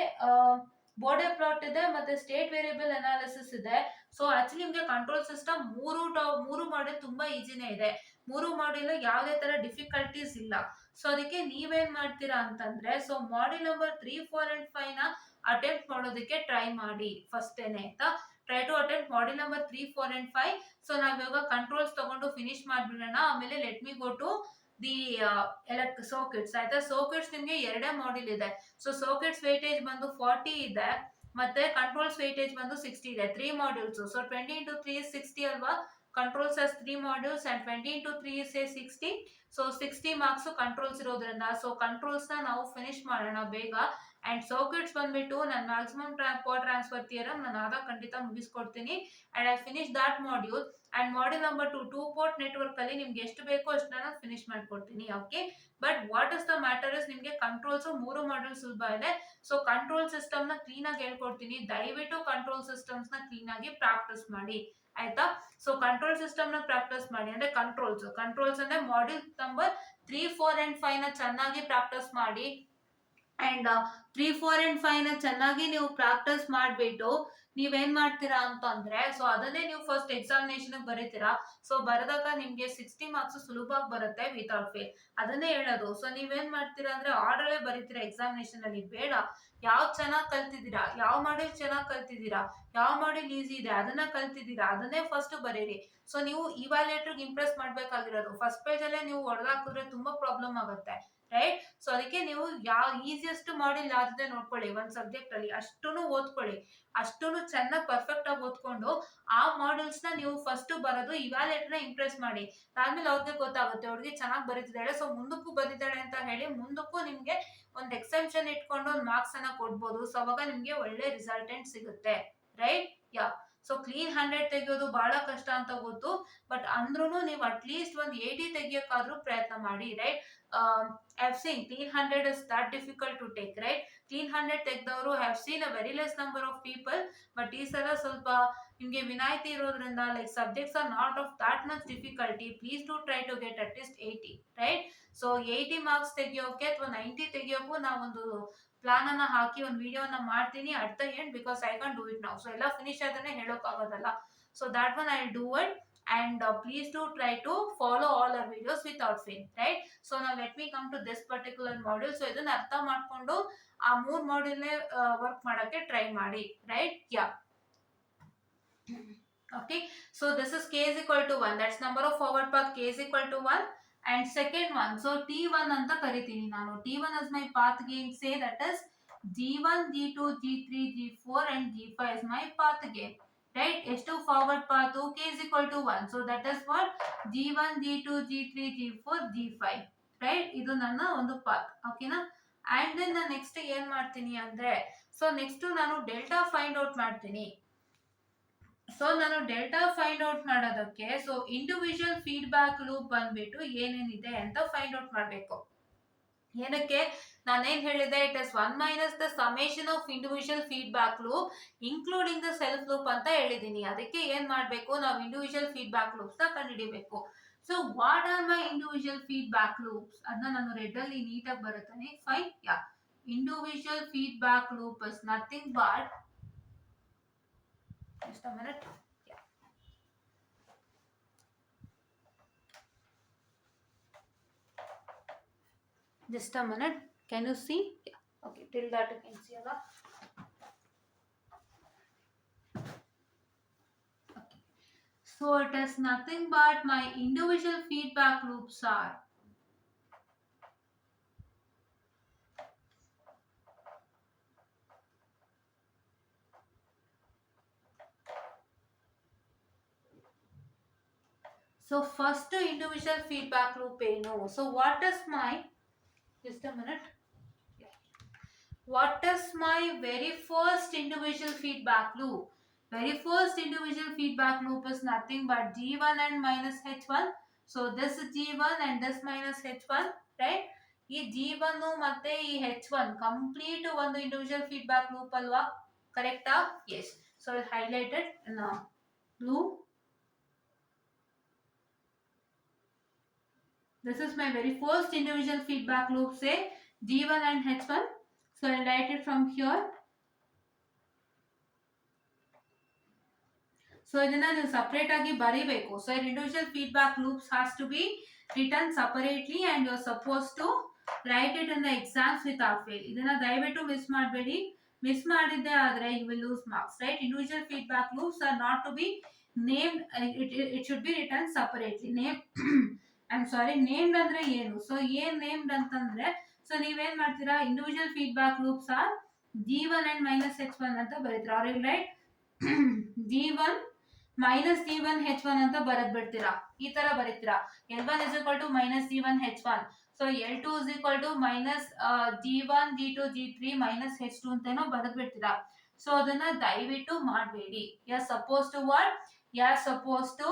ಬೋರ್ಡೆ ಪ್ಲಾಟ್ ಇದೆ, ಮತ್ತೆ ಸ್ಟೇಟ್ ವೇರಿಯಬಲ್ ಅನಾಲಿಸಿಸ್ ಇದೆ. ಸೊ ಆಕ್ಚುಲಿ ನಿಮ್ಗೆ ಕಂಟ್ರೋಲ್ ಸಿಸ್ಟಮ್ ಮೂರು ಮಾಡೆಲ್ ತುಂಬಾ ಈಸಿನೇ ಇದೆ. ಮೂರು ಮಾಡೆಲ್ ಯಾವುದೇ ತರ ಡಿಫಿಕಲ್ಟೀಸ್ ಇಲ್ಲ. ಸೊ ಅದಕ್ಕೆ ನೀವೇನ್ ಮಾಡ್ತೀರಾ ಅಂತಂದ್ರೆ, ಸೊ ಮಾಡೆಲ್ ನಂಬರ್ 3, 4 and 5 ನ ಅಟೆಂಪ್ಟ್ ಮಾಡೋದಕ್ಕೆ ಟ್ರೈ ಮಾಡಿ ಫಸ್ಟೇನೆ ಆಯ್ತಾ. Try to attempt model number 3, 4 and 5. So ನಾವಿವಾಗ ಕಂಟ್ರೋಲ್ಸ್ ತಗೊಂಡು ಫಿನಿಶ್ ಮಾಡ್ಬಿಡೋಣ. ಆಮೇಲೆ let me go to the circuits ಆಯ್ತಾ. ಸರ್ಕ್ಯೂಟ್ಸ್ ನಿಮ್ಗೆ ಎರಡೇ ಮಾಡೆಲ್ ಇದೆ. ಸೊ ಸರ್ಕ್ಯೂಟ್ಸ್ ವೇಟೇಜ್ ಬಂದು 40 ಇದೆ, ಮತ್ತೆ ಕಂಟ್ರೋಲ್ಸ್ ವೇಟೇಜ್ ಬಂದು 60 ಇದೆ. 3 ಮಾಡ್ಯೂಲ್ಸ್. ಸೊ 20 into 3 is 60 ಅಲ್ವಾ. Controls has 3 modules and 20 into 3 is 60. So 60 marks controls ಇರೋದ್ರಿಂದ, ಸೊ ಕಂಟ್ರೋಲ್ಸ್ ನ ನಾವು ಫಿನಿಶ್ ಮಾಡೋಣ ಬೇಗ. ಅಂಡ್ ಸರ್ಕ್ಯೂಟ್ಸ್ ಬಂದ್ಬಿಟ್ಟು ನಾನು ಮ್ಯಾಕ್ಸಿಮಮ್ ಪವರ್ ಟ್ರಾನ್ಸ್ಫರ್ ಥಿಯರಮ್ ನಾನು ಆದಾಗ ಖಂಡಿತ ಮುಗಿಸ್ಕೊಡ್ತೀನಿ. And I finish that module. And module number 2 port network ಅಲ್ಲಿ ನಿಮ್ಗೆ ಎಷ್ಟು ಬೇಕೋ ಅಷ್ಟು ನಾನು ಫಿನಿಶ್ ಮಾಡ್ಕೊಡ್ತೀನಿ. Okay, but what is the matter is ನಿಮ್ಗೆ ಕಂಟ್ರೋಲ್ಸ್ 3 ಮಾಡ್ಯೂಲ್ ಸುಲಭ ಇದೆ. ಸೊ ಕಂಟ್ರೋಲ್ ಸಿಸ್ಟಮ್ ನ ಕ್ಲೀನ್ ಆಗಿ ಹೇಳ್ಕೊಡ್ತೀನಿ. ದಯವಿಟ್ಟು ಕಂಟ್ರೋಲ್ ಸಿಸ್ಟಮ್ಸ್ ನ ಕ್ಲೀನ್ ಆಗಿ ಪ್ರಾಕ್ಟೀಸ್ ಮಾಡಿ, ಆಯ್ತಾ? ಸೊ ಕಂಟ್ರೋಲ್ ಸಿಸ್ಟಮ್ ನ ಪ್ರಾಕ್ಟೀಸ್ ಮಾಡಿ. ಅಂದ್ರೆ ಕಂಟ್ರೋಲ್ಸ್ ಅಂದ್ರೆ ಮಾಡ್ಯೂಲ್ ನಂಬರ್ 3, 4 and 5 ನ ಚೆನ್ನಾಗಿ ಪ್ರಾಕ್ಟೀಸ್ ಮಾಡಿ. ಅಂಡ್ 3, 4 and 5 ನ ಚೆನ್ನಾಗಿ ನೀವು ಪ್ರಾಕ್ಟೀಸ್ ಮಾಡ್ಬಿಟ್ಟು ನೀವೇನ್ ಮಾಡ್ತೀರಾ ಅಂತಂದ್ರೆ, ಸೊ ಅದನ್ನೇ ನೀವು ಫಸ್ಟ್ ಎಕ್ಸಾಮಿನೇಷನ್ ಬರೀತೀರಾ. ಸೊ ಬರೆದಾಗ ನಿಮ್ಗೆ 60 ಮಾರ್ಕ್ಸ್ ಸುಲಭವಾಗಿ ಬರುತ್ತೆ ವಿತೌಟ್ ಫೇಲ್. ಅದನ್ನೇ ಹೇಳೋದು. ಸೊ ನೀವೇನ್ ಮಾಡ್ತೀರಾ ಅಂದ್ರೆ ಆರ್ಡರ್ ಬರೀತೀರಾ ಎಕ್ಸಾಮಿನೇಷನ್ ಅಲ್ಲಿ. ಬೇಡ, ಯಾವ್ ಚೆನ್ನಾಗಿ ಕಲ್ತಿದ್ದೀರಾ, ಯಾವ ಮಾಡ್ಯೂಲ್ ಚೆನ್ನಾಗಿ ಕಲ್ತಿದ್ದೀರಾ, ಯಾವ ಮಾಡ್ಯೂಲ್ ಈಸಿ ಇದೆ ಅದನ್ನ ಕಲ್ತಿದ್ದೀರಾ, ಅದನ್ನೇ ಫಸ್ಟ್ ಬರೀರಿ. ಸೊ ನೀವು ಇವಾಲ್ಯೂಯೇಟರ್ ಇಂಪ್ರೆಸ್ ಮಾಡ್ಬೇಕಾಗಿರೋದು ಫಸ್ಟ್ ಪೇಜ್ ಅಲ್ಲೇ ನೀವು ಹೊಡೆದಾಕಿದ್ರೆ ತುಂಬಾ ಪ್ರಾಬ್ಲಮ್ ಆಗುತ್ತೆ, ರೈಟ್? ಸೊ ಅದಕ್ಕೆ ನೀವು ಯಾವ ಈಸಿಯೆಸ್ಟ್ ಮಾಡ್ಯೂಲ್ ಯಾವ್ದಿದೆ ನೋಡ್ಕೊಳ್ಳಿ ಒಂದ್ ಸಬ್ಜೆಕ್ಟ್ ಅಲ್ಲಿ, ಅಷ್ಟನ್ನು ಓದ್ಕೊಳ್ಳಿ. ಅಷ್ಟನ್ನು ಚೆನ್ನಾಗಿ ಪರ್ಫೆಕ್ಟ್ ಆಗಿ ಓದ್ಕೊಂಡು ಆ ಮಾಡ್ಯೂಲ್ಸ್ ನ ನೀವು ಫಸ್ಟ್ ಬರೋದು ಇವ್ಯಾಲ್ಯೂಯೇಟರ್ ನ ಇಂಪ್ರೆಸ್ ಮಾಡಿ. ಆದ್ಮೇಲೆ ಅವ್ರಿಗೆ ಗೊತ್ತಾಗುತ್ತೆ ಹುಡುಗಿ ಚೆನ್ನಾಗಿ ಬರೀತಿದ್ದಾಳೆ, ಸೊ ಮುಂದಕ್ಕೂ ಬಂದಿದ್ದಾಳೆ ಅಂತ ಹೇಳಿ ಮುಂದಕ್ಕೂ ನಿಮ್ಗೆ ಒಂದು ಎಕ್ಸೆಂಪ್ಷನ್ ಇಟ್ಕೊಂಡು ಒಂದು ಮಾರ್ಕ್ಸ್ ಅನ್ನ ಕೊಡ್ಬೋದು. ಸೊ ಅವಾಗ ನಿಮ್ಗೆ ಒಳ್ಳೆ ರಿಸಲ್ಟೆಂಟ್ ಸಿಗುತ್ತೆ, ರೈಟ್? ಯಾ. ಸೊ ಕ್ಲೀನ್ 100 ತೆಗೆಯೋದು ಬಹಳ ಕಷ್ಟ ಅಂತ ಗೊತ್ತು, ಬಟ್ ಅಂದ್ರೂ ನೀವು ಅಟ್ಲೀಸ್ಟ್ ಒಂದು 80 ತೆಗಿಯೋಕ್ಕಾದ್ರೂ ಪ್ರಯತ್ನ ಮಾಡಿ, right? I've seen clean 100 is that difficult to take, right? Clean 100 ತೆಗೆದವರು I have seen a very less number of people, but ಈ ಸಲ ಸ್ವಲ್ಪ ನಿಮಗೆ ವಿನಾಯಿತಿ ಇರೋದ್ರಿಂದ like subjects are not of that much difficulty. Please do try to get at least 80, right? So 80 marks ತೆಗಿಯೋಕೆ ಅಥವಾ 90 ತೆಗಿಯೋಕ್ಕೂ ನಾವೊಂದು plan ಅನ್ನ ಹಾಕಿ ಒಂದು ವಿಡಿಯೋನ ಮಾಡ್ತೀನಿ at the end, because I can do it now. So ಎಲ್ಲ ಫಿನಿಶ್ ಆದ್ರೆ ಹೇಳೋಕ್ಕಾಗೋದಲ್ಲ. So that one I'll do it. And please do try to follow all our videos without fail, right? So now let me come to this particular module. So ಇದನ್ನ ಅರ್ಥ ಮಾಡ್ಕೊಂಡು ಆ 3 module work ಮಾಡಕ್ಕೆ try ಮಾಡಿ, right? Yeah. Okay, so this is k is equal to 1, that's number of forward path k is equal to 1. And second one, so t1 ಅಂತ ಕರಿತೀನಿ ನಾನು. t1 is my path gain, say that is g1 g2 g3 g4 and g5 is my path gain, right? ಎಷ್ಟು forward path k is equal to 1, so that is what g1 g2 g3 g4 g5, right? ಇದು ನನ್ನ ಒಂದು path, ಓಕೆನಾ? And then ನಾನು next ಏನ್ ಮಾಡ್ತೀನಿ ಅಂದ್ರೆ, so next ನಾನು ಡೆಲ್ಟಾ ಫೈಂಡ್ ಔಟ್ ಮಾಡ್ತೀನಿ. ಸೊ ನಾನು ಡೆಲ್ಟಾ ಫೈಂಡ್ ಔಟ್ ಮಾಡೋದಕ್ಕೆ ಸೊ ಇಂಡಿವಿಜುವಲ್ ಫೀಡ್ಬ್ಯಾಕ್ ಲೂಪ್ ಬಂದ್ಬಿಟ್ಟು ಏನೇನಿದೆ ಅಂತ ಫೈಂಡ್ ಔಟ್ ಮಾಡಬೇಕು. ಏನಕ್ಕೆ ನಾನೇನ್ ಹೇಳಿದೆ, it is 1 minus the summation of individual feedback loop including the self loop ಅಂತ ಹೇಳಿದೀನಿ. ಅದಕ್ಕೆ ಏನ್ ಮಾಡ್ಬೇಕು, ನಾವು ಇಂಡಿವಿಜುವಲ್ ಫೀಡ್ಬ್ಯಾಕ್ ಲೂಪ್ಸ್ ನ ಕಂಡುಹಿಡಿಬೇಕು. So what are my individual feedback loops ಅದನ್ನ ನಾನು ರೆಡ್ ಅಲ್ಲಿ ನೀಟಾಗಿ ಬರುತ್ತೇನೆ. Fine, yeah. Individual feedback loop is nothing but, just a minute, yeah. Just a minute, can you see? Yeah. Okay, till that you can see Allah. Okay, so it is nothing but my individual feedback loops are so first individual feedback loop ಏನು. So what is my, just a minute, yeah. What is my very first individual feedback loop? Very first individual feedback loop is nothing but g1 and minus h1. So this is g1 and this minus h1, right? ಈ g1 ಮತ್ತೆ ಈ h1 complete ಒಂದು individual feedback loop ಅಲ್ವಾ, ಕರೆಕ್ಟಾ? Yes. So highlighted blue. This is my very first individual feedback loop, say g1 and h1. So I'll write it from here. So ಇದನ್ನ ನೀವು separate ಆಗಿ ಬರೀಬೇಕು. So individual feedback loops has to be written separately and you are supposed to write it in the exams without fail. ಇದನ್ನ ದಯವಿಟ್ಟು miss ಮಾಡಬೇಡಿ. Miss ಮಾಡಿದ್ದೆ ಆದ್ರೆ you will lose marks, right? Individual feedback loops are not to be named, it should be written separately. Name I'm sorry, named ಅಂದ್ರೆ ಏನು? So ಏನ್ named ಅಂತಂದ್ರೆ, so ನೀವೇನ್ ಮಾಡ್ತೀರಾ, individual feedback loops are g1 and minus h1 ಅಂತ ಬರೀತೀರಾ, are you right? g1 minus g1 h1 ಅಂತ ಬರೆದ್ ಬಿಡ್ತೀರಾ, ಈ ತರ ಬರೀತೀರಾ. L1 is equal to minus g1 h1. So L2 is equal to minus G1 G2 G3 minus H2 ಅಂತೇನೋ ಬರೆದ್ಬಿಡ್ತೀರಾ. ಸೊ ಅದನ್ನ ದಯವಿಟ್ಟು ಮಾಡಬೇಡಿ. You are suppose to what, you are suppose to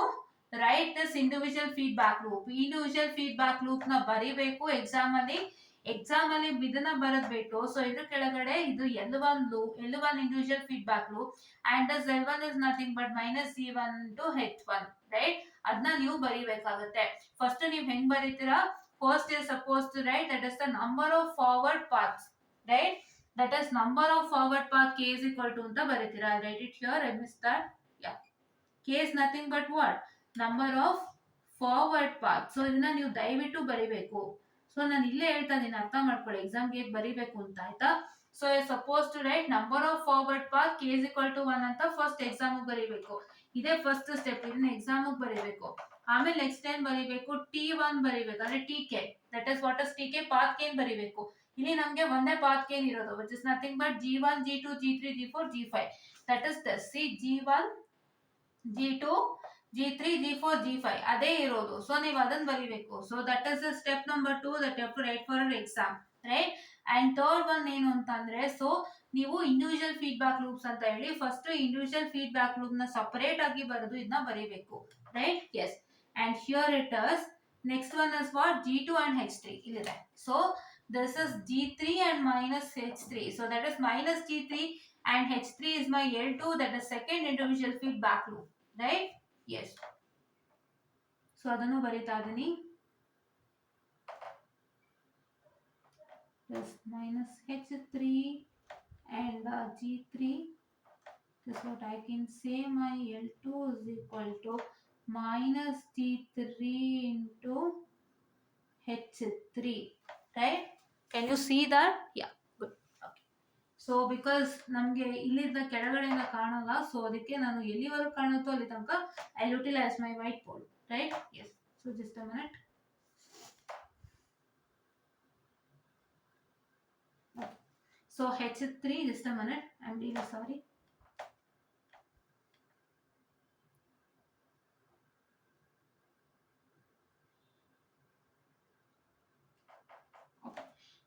write this individual feedback loop. Individual feedback loop ನ ಬರಿಬೇಕು exam ಅಲ್ಲಿ ಇದನ್ನ ಬರೆದ್ಬಿಟ್ಟು, so ಇದ್ರ ಕೆಳಗಡೆ ಇದು L1 individual feedback loop and this L1 is nothing but minus G1 to H1, right? ಅದನ್ನ ನೀವು ಬರಿಬೇಕಾಗುತ್ತೆ. First ನೀವು ಹೆಂಗ್ ಬರೀತೀರಾ, first is supposed to write that is the number of forward paths, right? That is number of forward path k is equal to ಅಂತ ಬರೀತೀರಾ. I'll write it here, I missed that. Yeah, k is nothing but what, number of forward path. So ಇದನ್ನ ನೀವು ದಯವಿಟ್ಟು ಬರಿಬೇಕು. So ನಾನು ಇಲ್ಲೇ ಹೇಳ್ತಾ ಇದ್ದೀನಿ, ಅರ್ಥ ಮಾಡ್ಕೊಳ್ಳಿ, ಎಕ್ಸಾಮ್ಗೆ ಹೇಗೆ ಬರಿಬೇಕು ಅಂತ, ಆಯ್ತಾ? So suppose to write number of forward path k is equal to 1 ಅಂತ ಫಸ್ಟ್ ಎಕ್ಸಾಮ್ ಬರಿಬೇಕು. ಇದೇ ಫಸ್ಟ್ ಸ್ಟೆಪ್, ಇದನ್ನ ಎಕ್ಸಾಮ್ ಬರಿಬೇಕು. ಆಮೇಲೆ ನೆಕ್ಸ್ಟ್ ಟೈಮ್ ಬರಿಬೇಕು T1 ಬರಿಬೇಕು, ಅಂದ್ರೆ TK, that is what is TK, path ಕೇನ್ ಬರಿಬೇಕು. ಇಲ್ಲಿ ನಮಗೆ ಒಂದೇ ಪಾತ್ ಕೇನ್ ಇರೋದು, which is nothing but G1 G2 G3 G4 G5, that is the see G1 G2 G3 G4 G5 ಅದೇ ಇರೋದು. ಸೊ ನೀವು ಅದನ್ನ ಬರಿಬೇಕು. So that is the step number 2 that you have to write for our exam, right? And third one ಏನು ಅಂತಂದ್ರೆ, so ನೀವು individual feedback loops ಅಂತ ಹೇಳಿ ಫಸ್ಟ್ ಇಂಡಿವಿಜುವಲ್ ಫೀಡ್ಬ್ಯಾಕ್ ಲೂಪ್ ನ ಸಪರೇಟ್ ಆಗಿ ಬರೆದು ಇದನ್ನ ಬರಿಬೇಕು, right? Yes. and here it is. Next one is what, G2 and H3 illide. So this is G3 and minus H3, so that is minus G3 and H3 is my L2, that is second individual feedback loop, right? Yes. So adannu barita idini, this minus H3 and G3, this what I can say, my L2 is equal to minus T3 into H3, right? Can you see that? Yeah, good. Okay. So because ನಮಗೆ ಇಲ್ಲಿಂದ ಕೆಳಗಡೆಯಿಂದ ಕಾಣಲ್ಲ, so ಅದಕ್ಕೆ ನಾನು ಎಲ್ಲಿವರೆಗೂ ಕಾಣುತ್ತೋ ಅಲ್ಲಿ ತನಕ I utilize my whiteboard, right? Yes. So just a minute. Okay. So H3, just a minute, I'm really sorry.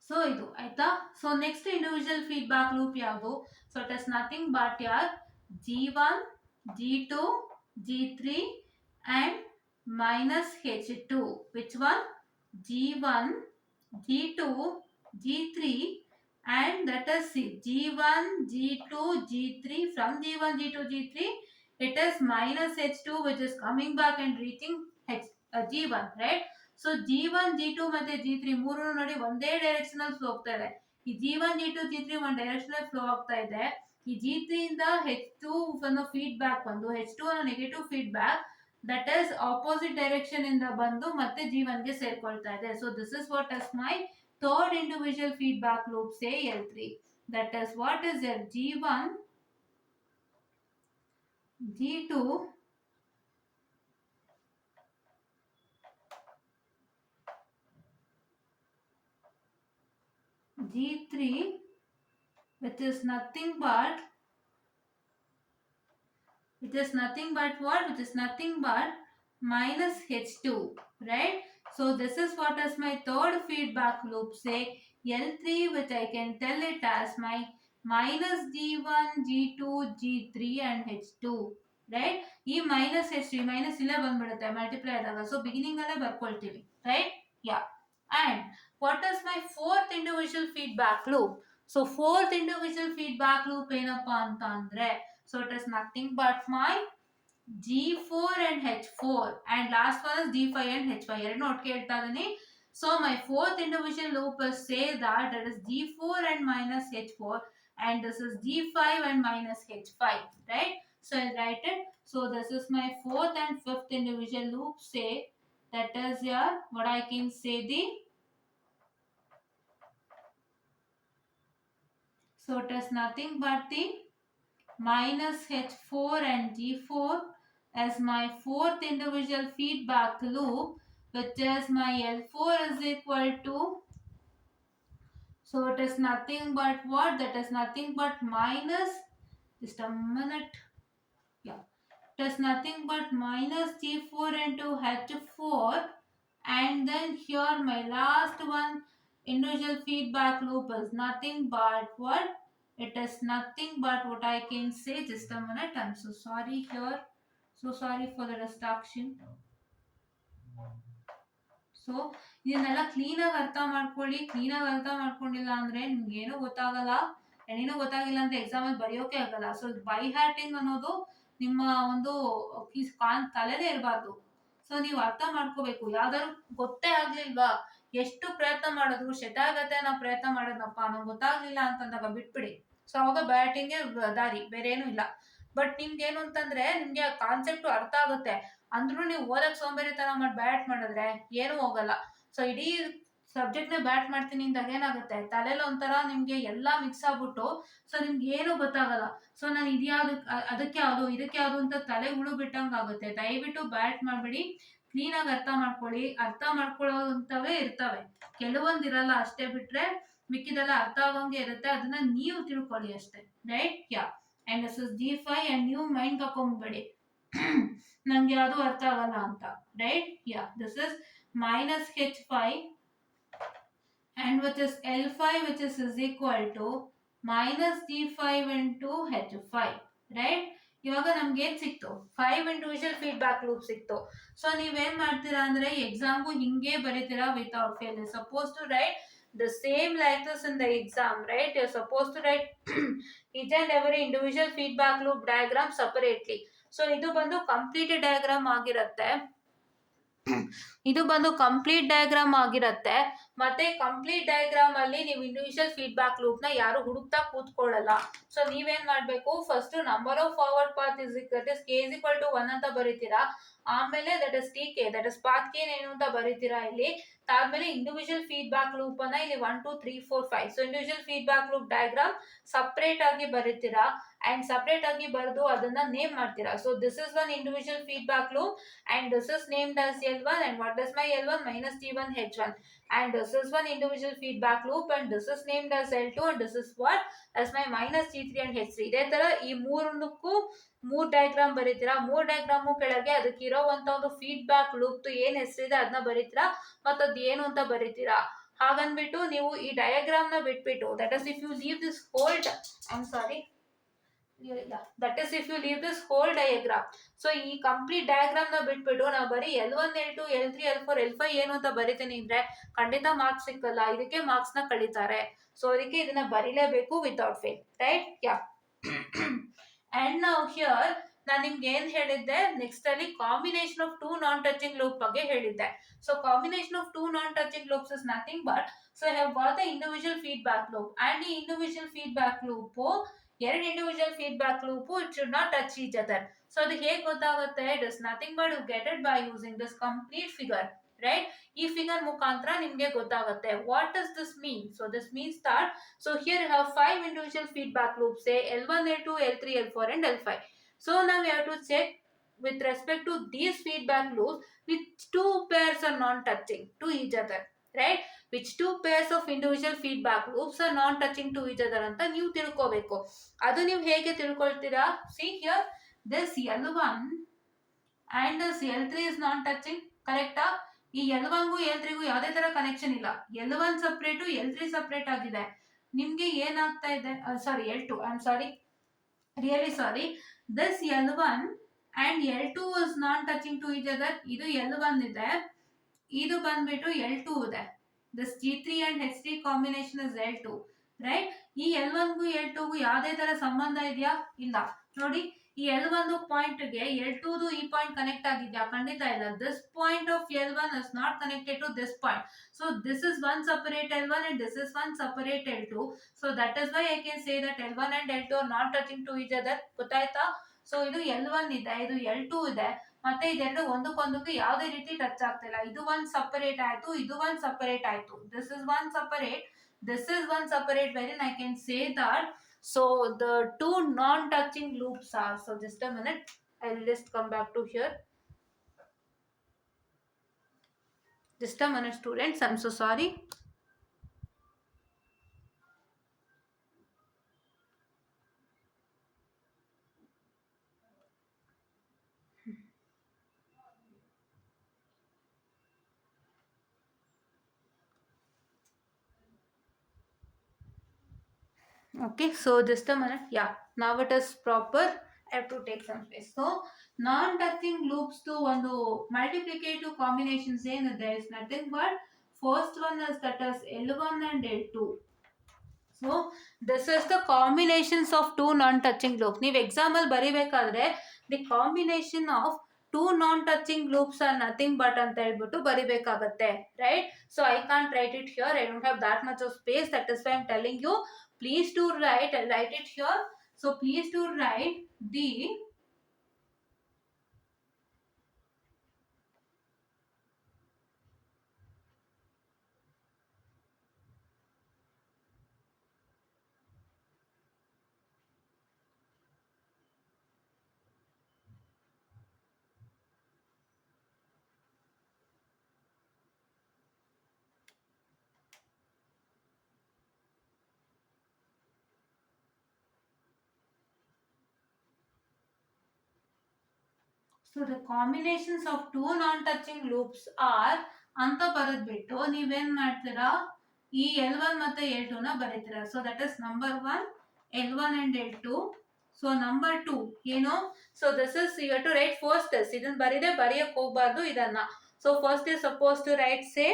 So ಇದು ಆಯ್ತಾ. So next individual feedback loop ಯಾವುದು? So it is nothing but your G1 G2 G3 and minus H2. which one? G1 G2 G3 and that is G1 G2 G3. from G1 G2 G3 it is minus H2 which is coming back and reaching G1, right? So G1 G2 ಮತ್ತೆ G3 ಮೂರು ನೋಡಿ ಒಂದೇ direction ಅಲ್ಲಿ flow ಆಗ್ತಾ ಇದೆ. ಈ G1 G2 G3 ಒಂದು direction ಅಲ್ಲಿ ಫ್ಲೋ ಆಗ್ತಾ ಇದೆ. ಈ G3 ಇಂದ H2 ಅನ್ನೋ ಫೀಡ್ಬ್ಯಾಕ್ ಬಂದು H2 ಅನ್ನೋ negative feedback that is opposite direction ಇಂದ ಬಂದು ಮತ್ತೆ G1 ಗೆ ಸೇರ್ಕೊಳ್ತಾ ಇದೆ. So this is what is my third individual feedback loop, say L3. That is what is G1 G2 G3, which is nothing but what? Which is nothing but minus H2, right? So this is what is my third feedback loop, say L3, which I can tell it as my minus G1 G2 G3 and H2, right? ಈ minus H3 minus ಇಲ್ಲೇ ಬಂದ್ಬಿಡುತ್ತೆ multiply ಆದಾಗ, so beginning ಅಲ್ಲೇ ಬರ್ಕೊಳ್ತೀವಿ, right? Yeah. And what is my fourth individual feedback loop? So fourth individual feedback loop ಏನಪ್ಪಾ ಅಂತ ಅಂದ್ರೆ, so it is nothing but my G4 and H4 and last one is G5 and H5 ಎರಡು ಒಟ್ಟಿಗೆ ಹೇಳ್ತಾ ಇದೀನಿ. So my fourth individual loop is say that it is G4 and minus H4 and this is G5 and minus H5, right? So I write it. So this is my fourth and fifth individual loop, say that is your what I can say the, so it is nothing but the minus H4 and G4 as my fourth individual feedback loop, which is my L4 is equal to, so it is nothing but what? That is nothing but minus, just a minute, yeah, it is nothing but minus G4 into H4 And then here my last one individual feedback loop is nothing but what? It is nothing but what I can say. Just a minute, I'm so sorry here. So sorry for the distraction. So ಇದನ್ನೆಲ್ಲ ಕ್ಲೀನಾಗಿ ಅರ್ಥ ಮಾಡ್ಕೊಳ್ಳಿ. ಕ್ಲೀನಾಗಿ ಅರ್ಥ ಮಾಡ್ಕೊಂಡಿಲ್ಲ ಅಂದ್ರೆ ನಿಮ್ಗೆ ಏನೂ ಗೊತ್ತಾಗಲ್ಲ. ಏನೂ ಗೊತ್ತಾಗಿಲ್ಲ ಅಂದ್ರೆ ಎಕ್ಸಾಮಲ್ಲಿ ಬರೆಯೋಕೆ ಆಗಲ್ಲ. ಸೊ ಬೈ ಹ್ಯಾಟಿಂಗ್ ಅನ್ನೋದು ನಿಮ್ಮ ಒಂದು ತಲೆನೇ ಇರಬಾರ್ದು. ಸೊ ನೀವು ಅರ್ಥ ಮಾಡ್ಕೋಬೇಕು. ಯಾವ್ದಾದ್ರು ಗೊತ್ತೇ ಆಗ್ಲಿಲ್ವಾ, ಎಷ್ಟು ಪ್ರಯತ್ನ ಮಾಡಿದ್ರು ಶತಾಗತೆ ನಾವು ಪ್ರಯತ್ನ ಮಾಡೋದಪ್ಪ, ನಮ್ಗೆ ಗೊತ್ತಾಗ್ಲಿಲ್ಲ ಅಂತಂದಾಗ ಬಿಟ್ಬಿಡಿ. ಸೊ ಅವಾಗ ಬ್ಯಾಟಿಂಗ್ಗೆ ದಾರಿ, ಬೇರೆ ಏನೂ ಇಲ್ಲ. ಬಟ್ ನಿಮ್ಗೆ ಏನು ಅಂತಂದ್ರೆ ನಿಮ್ಗೆ ಕಾನ್ಸೆಪ್ಟ್ ಅರ್ಥ ಆಗುತ್ತೆ ಅಂದ್ರೂ ನೀವು ಓದಕ್ ಸೋಂಬೇರಿತನ ಮಾಡಿ ಬ್ಯಾಟ್ ಮಾಡಿದ್ರೆ ಏನೂ ಹೋಗಲ್ಲ. ಸೊ ಇಡೀ ಸಬ್ಜೆಕ್ಟ್ನ ಬ್ಯಾಟ್ ಮಾಡ್ತೀನಿ ಅಂದಾಗ ಏನಾಗುತ್ತೆ, ತಲೆಯಲ್ಲಿ ಒಂಥರ ನಿಮ್ಗೆ ಎಲ್ಲಾ ಮಿಕ್ಸ್ ಆಗ್ಬಿಟ್ಟು ಸೊ ನಿಮ್ಗೆ ಏನೂ ಗೊತ್ತಾಗಲ್ಲ. ಸೊ ನಾನು ಇದ್ಯಾವ್ದು ಅದಕ್ಕೆ ಯಾವುದು ಇದಕ್ಕೆ ಯಾವುದು ಅಂತ ತಲೆ ಹುಳು ಬಿಟ್ಟಂಗೆ ಆಗುತ್ತೆ. ದಯವಿಟ್ಟು ಬ್ಯಾಟ್ ಮಾಡ್ಬಿಡಿ, ಕ್ಲೀನಾಗಿ ಅರ್ಥ ಮಾಡ್ಕೊಳ್ಳಿ. ಅರ್ಥ ಮಾಡ್ಕೊಳ್ಳೋಂಥವೇ ಇರ್ತವೆ, ಕೆಲವೊಂದು ಇರಲ್ಲ ಅಷ್ಟೇ. ಬಿಟ್ರೆ ಮಿಕ್ಕಿದೆಲ್ಲ ಅರ್ಥ ಆಗಂಗೆ ಇರುತ್ತೆ. ಅದನ್ನ ನೀವು ತಿಳ್ಕೊಳ್ಳಿ ಅಷ್ಟೇ. Right? Yeah. And this is D5 and ನೀವು ಮೈಂಡ್ ಹಾಕೊಂಡ್ಬೇಡಿ ನಂಗೆ ಯಾವುದು ಅರ್ಥ ಆಗಲ್ಲ ಅಂತ. Right? Yeah. This is -H5 and which is L5 which is equal to -D5 into H5. Right? ಇವಾಗ ನಮ್ಗೆ ಏನ್ ಸಿಕ್ತು? 5 ಇಂಡಿವಿಜುವಲ್ ಫೀಡ್ಬ್ಯಾಕ್ ಲೂಪ್ ಸಿಕ್ತು. ಸೊ ನೀವೇನ್ ಮಾಡ್ತೀರಾ ಅಂದ್ರೆ ಎಕ್ಸಾಮ್ಗೂ ಹಿಂಗೆ ಬರೀತೀರಾ without fail. Suppose to write the same like this in the exam, right? You're supposed to write each and every individual feedback loop diagram separately. So ಇದು ಬಂದು ಕಂಪ್ಲೀಟ್ ಡಯಾಗ್ರಾಮ್ ಆಗಿರುತ್ತೆ. ಇದು ಬಂದು ಕಂಪ್ಲೀಟ್ ಡಯಾಗ್ರಾಮ್ ಆಗಿರುತ್ತೆ. ಮತ್ತೆ ಕಂಪ್ಲೀಟ್ ಡಯಾಗ್ರಾಮ್ ಅಲ್ಲಿ ನೀವು individual feedback loop ನ ಯಾರು ಹುಡುಕ್ತಾ ಕೂತ್ಕೊಳ್ಳಲ್ಲ. ಸೊ ನೀವೇನ್ ಮಾಡ್ಬೇಕು, first number of forward path is k is equal to 1 ಅಂತ ಬರೀತೀರಾ. ಆಮೇಲೆ that is tk, that is path gain ಏನು ಅಂತ ಬರೀತೀರಾ ಇಲ್ಲಿ. ಆದ್ಮೇಲೆ ಇಂಡಿವಿಜುವಲ್ ಫೀಡ್ಬ್ಯಾಕ್ ಲೂಪ್ ಅನ್ನ ಇಲ್ಲಿ 1 2 3 4 5. So individual feedback loop diagram separate ಆಗಿ ಬರೀತೀರಾ ಅಂಡ್ ಸಪರೇಟ್ ಆಗಿ ಬರೆದು ಅದನ್ನ ನೇಮ್ ಮಾಡ್ತೀರಾ. So this is one individual feedback loop and this is named as L1 and what is my L1 minus T1 H1 and this is one individual feedback loop and this is named as L2 and this is what as my minus T3 and H3. ಇದೇ ತರ ಈ ಮೂರನ್ನಕ್ಕೂ ಮೂರ್ diagram ಬರೀತೀರಾ. ಮೂರ್ diagram ಕೆಳಗೆ ಅದಕ್ಕೆ ಇರೋವಂತ ಒಂದು feedback loop ಏನ್ ಹೆಸರಿದೆ ಅದನ್ನ ಬರೀತೀರಾ ಮತ್ತೆ ಅದ್ ಏನು ಅಂತ ಬರೀತೀರಾ. ಹಾಗನ್ಬಿಟ್ಟು ನೀವು ಈ ಡಯಾಗ್ರಾಮ್ ನ ಬಿಟ್ಬಿಟ್ಟು that is if you leave this whole that is if you leave this whole diagram. ಸೊ ಈ ಕಂಪ್ಲೀಟ್ ಡಯಾಗ್ರಾಮ್ ನ ಬಿಟ್ಬಿಟ್ಟು ನಾವು ಬರೀ L1 L2 L3 L4 L5 ಏನು ಅಂತ ಬರಿತೀನಿ ಅಂದ್ರೆ ಖಂಡಿತ ಮಾರ್ಕ್ಸ್ ಸಿಕ್ಕಲ್ಲ. ಇದಕ್ಕೆ ಮಾರ್ಕ್ಸ್ ನ ಕಳೀತಾರೆ. ಸೊ ಅದಕ್ಕೆ ಇದನ್ನ ಬರೀಲೇಬೇಕು without fail. Right? Yeah. And ನಾವು ಹಿಯರ್ ನಾನು ನಿಮ್ಗೆ ಏನ್ ಹೇಳಿದ್ದೆ, ನೆಕ್ಸ್ಟ್ ಅಲ್ಲಿ combination of 2 non-touching loop ಬಗ್ಗೆ ಹೇಳಿದ್ದೆ. So combination of 2 non touching loops is nothing but so I have got the individual feedback loop and ಈ ಇಂಡಿವಿಜುವಲ್ ಫೀಡ್ಬ್ಯಾಕ್ ಲೂಪ್ ಎರಡು individual feedback loop it should not touch each other. So ಅದು ಹೇಗೆ ಗೊತ್ತಾಗುತ್ತೆ? It is nothing but you get it by using this complete figure. Right? ಈ figure ಮುಖಾಂತರ ನಿಮ್ಗೆ ಗೊತ್ತಾಗುತ್ತೆ. What does this mean? So this means that so here you have 5 individual feedback loops, say L1 L2 L3 L4 and L5. so now we have to check with respect to these feedback loops which two pairs are non touching to each other. Right? which two pairs of individual feedback loops are non touching to each other ಅಂತ ನೀವು ತಿಳ್ಕೋಬೇಕು. ಅದು ನೀವು ಹೇಗೆ ತಿಳ್ಕೊಳ್ತೀರಾ? see here this L1 and this L3 is non touching. ಕರೆಕ್ಟಾ? ಈ L1 ಗೂ L3 ಗೂ ಯಾವುದೇ ತರ ಕನೆಕ್ಷನ್ ಇಲ್ಲ. L1 ಸಪರೇಟ್, L3 ಸಪರೇಟ್ ಆಗಿದೆ. ನಿಮ್ಗೆ ಏನಾಗ್ತಾ ಇದೆ, ಸಾರಿ L2, I am sorry, really sorry, this L1 and L2 is non touching to each other. ಇದು L1 ಇದೆ, ಇದು ಬಂದ್ಬಿಟ್ಟು L2 ಇದೆ. this G3 and H3 combination is L2. Right? ಈ L1 ಗೂ L2 ಗೂ ಯಾವುದೇ ತರ ಸಂಬಂಧ ಇದೆಯಾ? ಇಲ್ಲ. ನೋಡಿ, ಈ L1 ಪಾಯಿಂಟ್ ಗೆ L2 ಈ ಪಾಯಿಂಟ್ ಕನೆಕ್ಟ್ ಆಗಿದ್ಯಾ? ಖಂಡಿತ ಇಲ್ಲ. this point of L1 is not connected to this point. so this is one separate L1 and this is one separate L2. so that is why I can say that L1 and L2 are not touching to each other. ಗೊತ್ತಾಯ್ತಾ? So ಇದು L1 ಇದೆ, ಇದು L2 ಇದೆ, ಮತ್ತೆ ಇದೆರಡು ಒಂದಕ್ಕೊಂದಕ್ಕೆ ಯಾವುದೇ ರೀತಿ touch ಆಗ್ತಿಲ್ಲ. ಇದು ಒಂದ್ ಸಪರೇಟ್ ಆಯ್ತು, ಇದು ಒಂದ್ ಸಪರೇಟ್ ಆಯ್ತು. this is one separate, this is one separate, wherein I can say that so the two non-touching loops are, so just a minute, I'll just come back to here. just a minute students, I'm so sorry. Okay, so just a minute. Yeah, now it is proper. I have to take some space. So, non-touching loops to one multiplicative combinations in there is nothing but first one is that is L1 and L2. So, this is the combinations of two non-touching loops. ನೀವು example ಬರಿಬೇಕಾದ್ರೆ the combination of two non-touching loops are nothing but ಅಂತ ಹೇಳ್ಬಿಟ್ಟು ಬರಿಬೇಕಾಗತ್ತೆ, right? So, I can't write it here. I don't have that much of space. That is why I'm telling you. Please do write it here. So, please do write the So the combinations of two non-touching loops are ಅಂತ ಬರೆದ್ಬಿಟ್ಟು ನೀವೇನ್ ಮಾಡ್ತೀರಾ ಈ L1 ಮತ್ತೆ L2 ನ ಬರೀತೀರಾ. So that is number 1 L1 and L2. So number 2 ಏನು, so this is you have to write first this ಇದನ್ನ ಬರೆಯಕ್ಕೆ ಹೋಗಬಾರ್ದು ಇದನ್ನ. So first is supposed to write say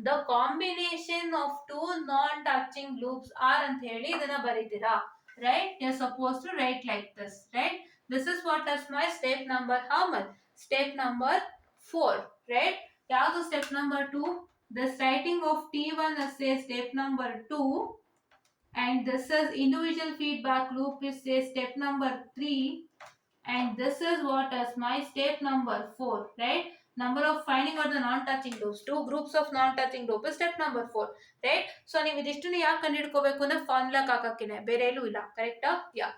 the combination of two non-touching loops are ಅಂತ ಹೇಳಿ ಇದನ್ನ ಬರೀತೀರಾ, right? You're supposed to write like this, right? This is what is my step number how much? Step number 4, right? ಯಾವುದು step number 2? This writing of T1 is say step number 2, and this is individual feedback loop is say step number 3, and this is what is my step number 4, right? Number of finding out the non-touching loops, two groups of non-touching loop is step number 4, right? So ನೀವು ಇದಿಷ್ಟನ್ನು ಯಾಕೆ ಕಂಡುಹಿಡ್ಕೋಬೇಕು ಅಂದ್ರೆ formula ಹಾಕಕ್ಕಿನೆ, ಬೇರೆ ಎಲ್ಲೂ ಇಲ್ಲ, ಕರೆಕ್ಟಾ? ಯಾ.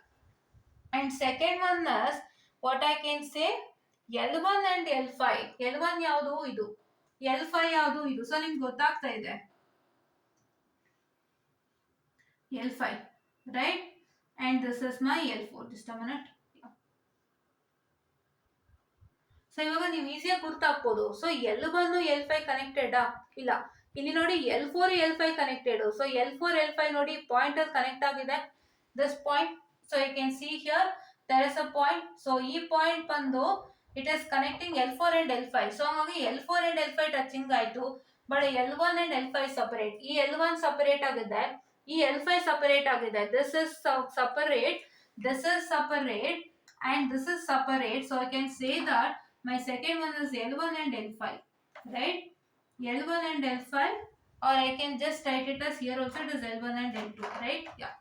And second one is what I can say L1 and L5. L1 ಯಾವುದು ಇದು, L5 ಯಾವುದು ಇದು. ಸೊ ನಿಮ್ಗೆ ಗೊತ್ತಾಗ್ತಾ ಇದೆ L5, right? And this is my L4. Just a minute. So ಇವಾಗ ನೀವು ಈಸಿಯಾಗಿ ಗುರ್ತಾಕ್ಬೋದು. So L1 L5 ಕನೆಕ್ಟೆಡಾ? ಇಲ್ಲ. ಇಲ್ಲಿ ನೋಡಿ L4 L5 connected. So L4 L5 ನೋಡಿ ಪಾಯಿಂಟ್ ಅಲ್ಲಿ ಕನೆಕ್ಟ್ ಆಗಿದೆ, this point. So you can see here there is a point. So ಈ ಪಾಯಿಂಟ್ ಬಂದು it is connecting L4 and L5. ಸೊ ಹಾಗಾಗಿ L4 and L5 ಟಚಿಂಗ್ ಆಯ್ತು, but L1 and L5 separate. ಈ L1 separate ಆಗಿದೆ, ಈ L5 separate ಆಗಿದೆ. This is separate, this is separate, and this is separate. So I can say that my second one is L1 and L5, right? L1 and L5, or I can just write it as here also it is L1 and L2, right? Yeah.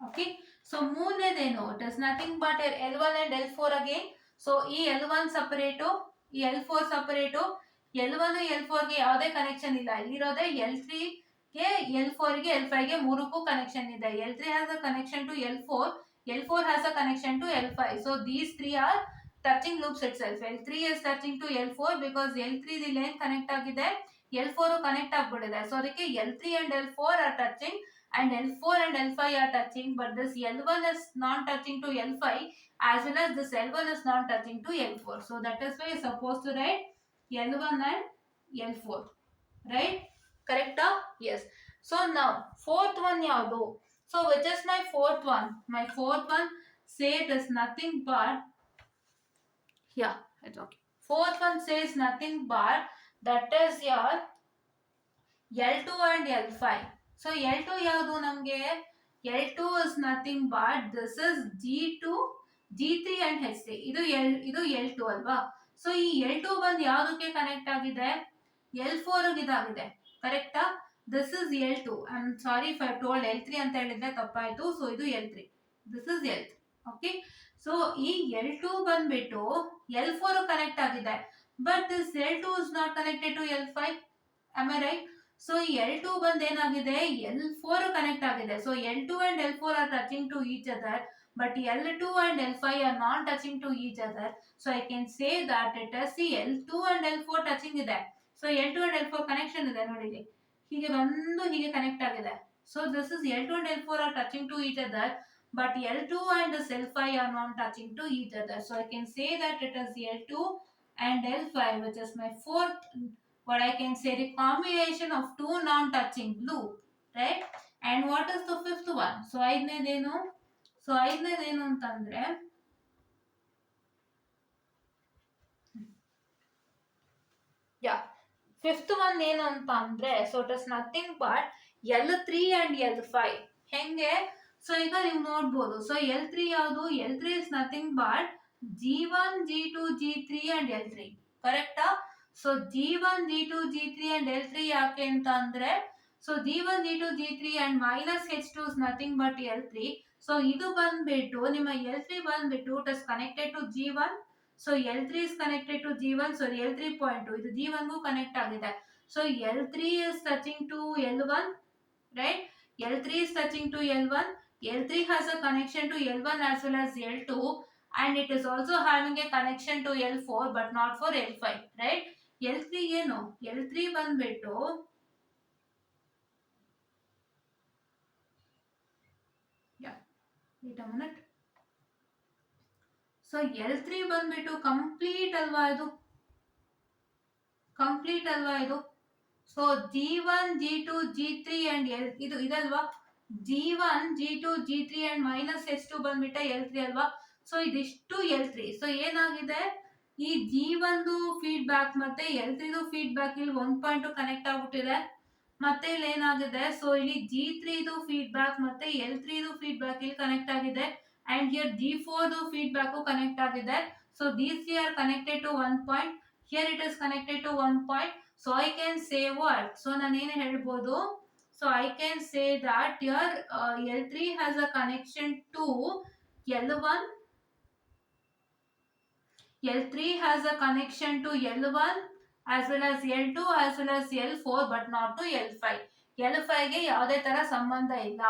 Okay. So ಮೂರನೇದೇನು, it is nothing but L1 and L4 again. So ಈ L1 separate, ಈ L4 separate. L1 L4 ಗೆ ಯಾವುದೇ connection ಇಲ್ಲ, ಇಲ್ಲಿರೋದೇ L3 ಗೆ L4 ಗೆ L5 ಗೆ ಮೂರಕ್ಕೂ connection ಇದೆ. L3 has a connection to L4, L4 has a connection to L5. So these three are touching loops itself. L3 is touching to L4 because L3 the line connect ಆಗಿದೆ, L4 connect ಆಗ್ಬಿಟ್ಟಿದೆ. So ಅದಕ್ಕೆ L3 and L4 are touching, and L4 and L5 are touching, but this L1 is not touching to L5 as well as this L1 is not touching to L4. So that is why you're supposed to write L1 and L4, right? Correct? Yes. So now fourth one ಯಾವುದು? So which is my fourth one? My fourth one say it is nothing but, yeah, it's okay. Fourth one says nothing but that is your L2 and L5. So L2 ಯಾವುದು ನಮಗೆ? L2 is nothing but this is G2, G3 and H3. ಇದು L2 ಅಲ್ವಾ? So ಈ L2 ಬಂದು ಯಾವುದಕ್ಕೆ connect ಆಗಿದೆ? L4 ಗೆ ಇದಾಗಿದೆ, ಕರೆಕ್ಟಾ? This is L2. I am sorry if I told L3 ಅಂತ ಹೇಳಿದ್ರೆ ತಪ್ಪಾಯ್ತು. ಸೊ ಇದು L3, this is L3. Okay. So ಈ L2 ಬಂದ್ಬಿಟ್ಟು L4 ಕನೆಕ್ಟ್ ಆಗಿದೆ, but this L2 is not connected to L5. am I right? So ಈ L2 ಬಂದು ಏನಾಗಿದೆ, L4 ಕನೆಕ್ಟ್ ಆಗಿದೆ. So L2 and L4 are touching to each other, but L2 and L5 are not touching to each other. So I can say that it is the L2 and L4 touching ಇದೆ. So L2 and L4 connection ಇದೆ ನೋಡಿ, ಹೀಗೆ ಬಂದು ಹೀಗೆ connect ಆಗಿದೆ. So this is L2 and L4 are touching to each other, but L2 and this L5 are not touching to each other. So I can say that it is L2 and L5, which is my fourth, what I can say, the combination of two non-touching loop. Right. And what is the fifth one? So ಐದನೇದೇನು? So ಐದನೇದೇನು ಅಂತಂದ್ರೆ yeah fifth one ಏನು ಅಂತ ಅಂದ್ರೆ, so it is nothing but L3 and L5. ಹೆಂಗೆ? So ಈಗ ನೀವು ನೋಡ್ಬೋದು, ಸೊ L3 ಯಾವುದು? L3 is nothing but G1 G2 G3 and L3. ಕರೆಕ್ಟಾ? So G1 G2 G3 and L3 ಯಾಕೆ ಅಂತ ಅಂದ್ರೆ, so G1 G2 G3 and minus H2 is nothing but L3. So ಇದು ಬಂದ್ಬಿಟ್ಟು ನಿಮ್ಮ L3 ಬಂದ್ಬಿಟ್ಟು it is connected to G1. ಸೊ L3 is connected to G1, so L3 point 2 ಇದು G1 ಗೂ ಕನೆಕ್ಟ್ ಆಗಿದೆ. So L3 is touching to L1, right? L3 is touching to L1. L3 has a connection to L1 as well as L2, and it is also having a connection to L4 but not for L5, right? L3 ಏನು? L3 ಬಂದ್ಬಿಟ್ಟು wait a minute. So L3 ಬಂದ್ಬಿಟ್ಟು complete ಅಲ್ವಾ? ಇದು complete ಅಲ್ವಾ ಇದು? So G1 G2 G3 and ಇದು ಇದಲ್ವಾ? G1 G2 G3 and minus H2 ಬಂದ್ಬಿಟ್ಟ L3 ಅಲ್ವಾ? ಸೊ ಇದಿಷ್ಟು L3. ಸೊ ಏನಾಗಿದೆ, ಈ G1 ಫೀಡ್ಬ್ಯಾಕ್ ಮತ್ತೆ L3 ಫೀಡ್ಬ್ಯಾಕ್ ಇಲ್ಲಿ 1.2 ಕನೆಕ್ಟ್ ಆಗ್ಬಿಟ್ಟಿದೆ. ಮತ್ತೆ ಇಲ್ಲಿ ಏನಾಗಿದೆ, ಸೊ ಇಲ್ಲಿ G3 ಫೀಡ್ಬ್ಯಾಕ್ ಮತ್ತೆ L3 ಫೀಡ್ಬ್ಯಾಕ್ ಇಲ್ಲಿ ಕನೆಕ್ಟ್ ಆಗಿದೆ. and here G4 feedback connect agide. So these three are connected to one point. Here it is connected to one point. So I can say what? So ನಾನು ಏನು ಹೇಳ್ಬೋದು? So I can say that here L3 has a connection to L1. L3 has a connection to L1 as well as L2 as well as L4 but not to L5. L5 ಗೆ ಯಾವುದೇ ತರ ಸಂಬಂಧ ಇಲ್ಲ.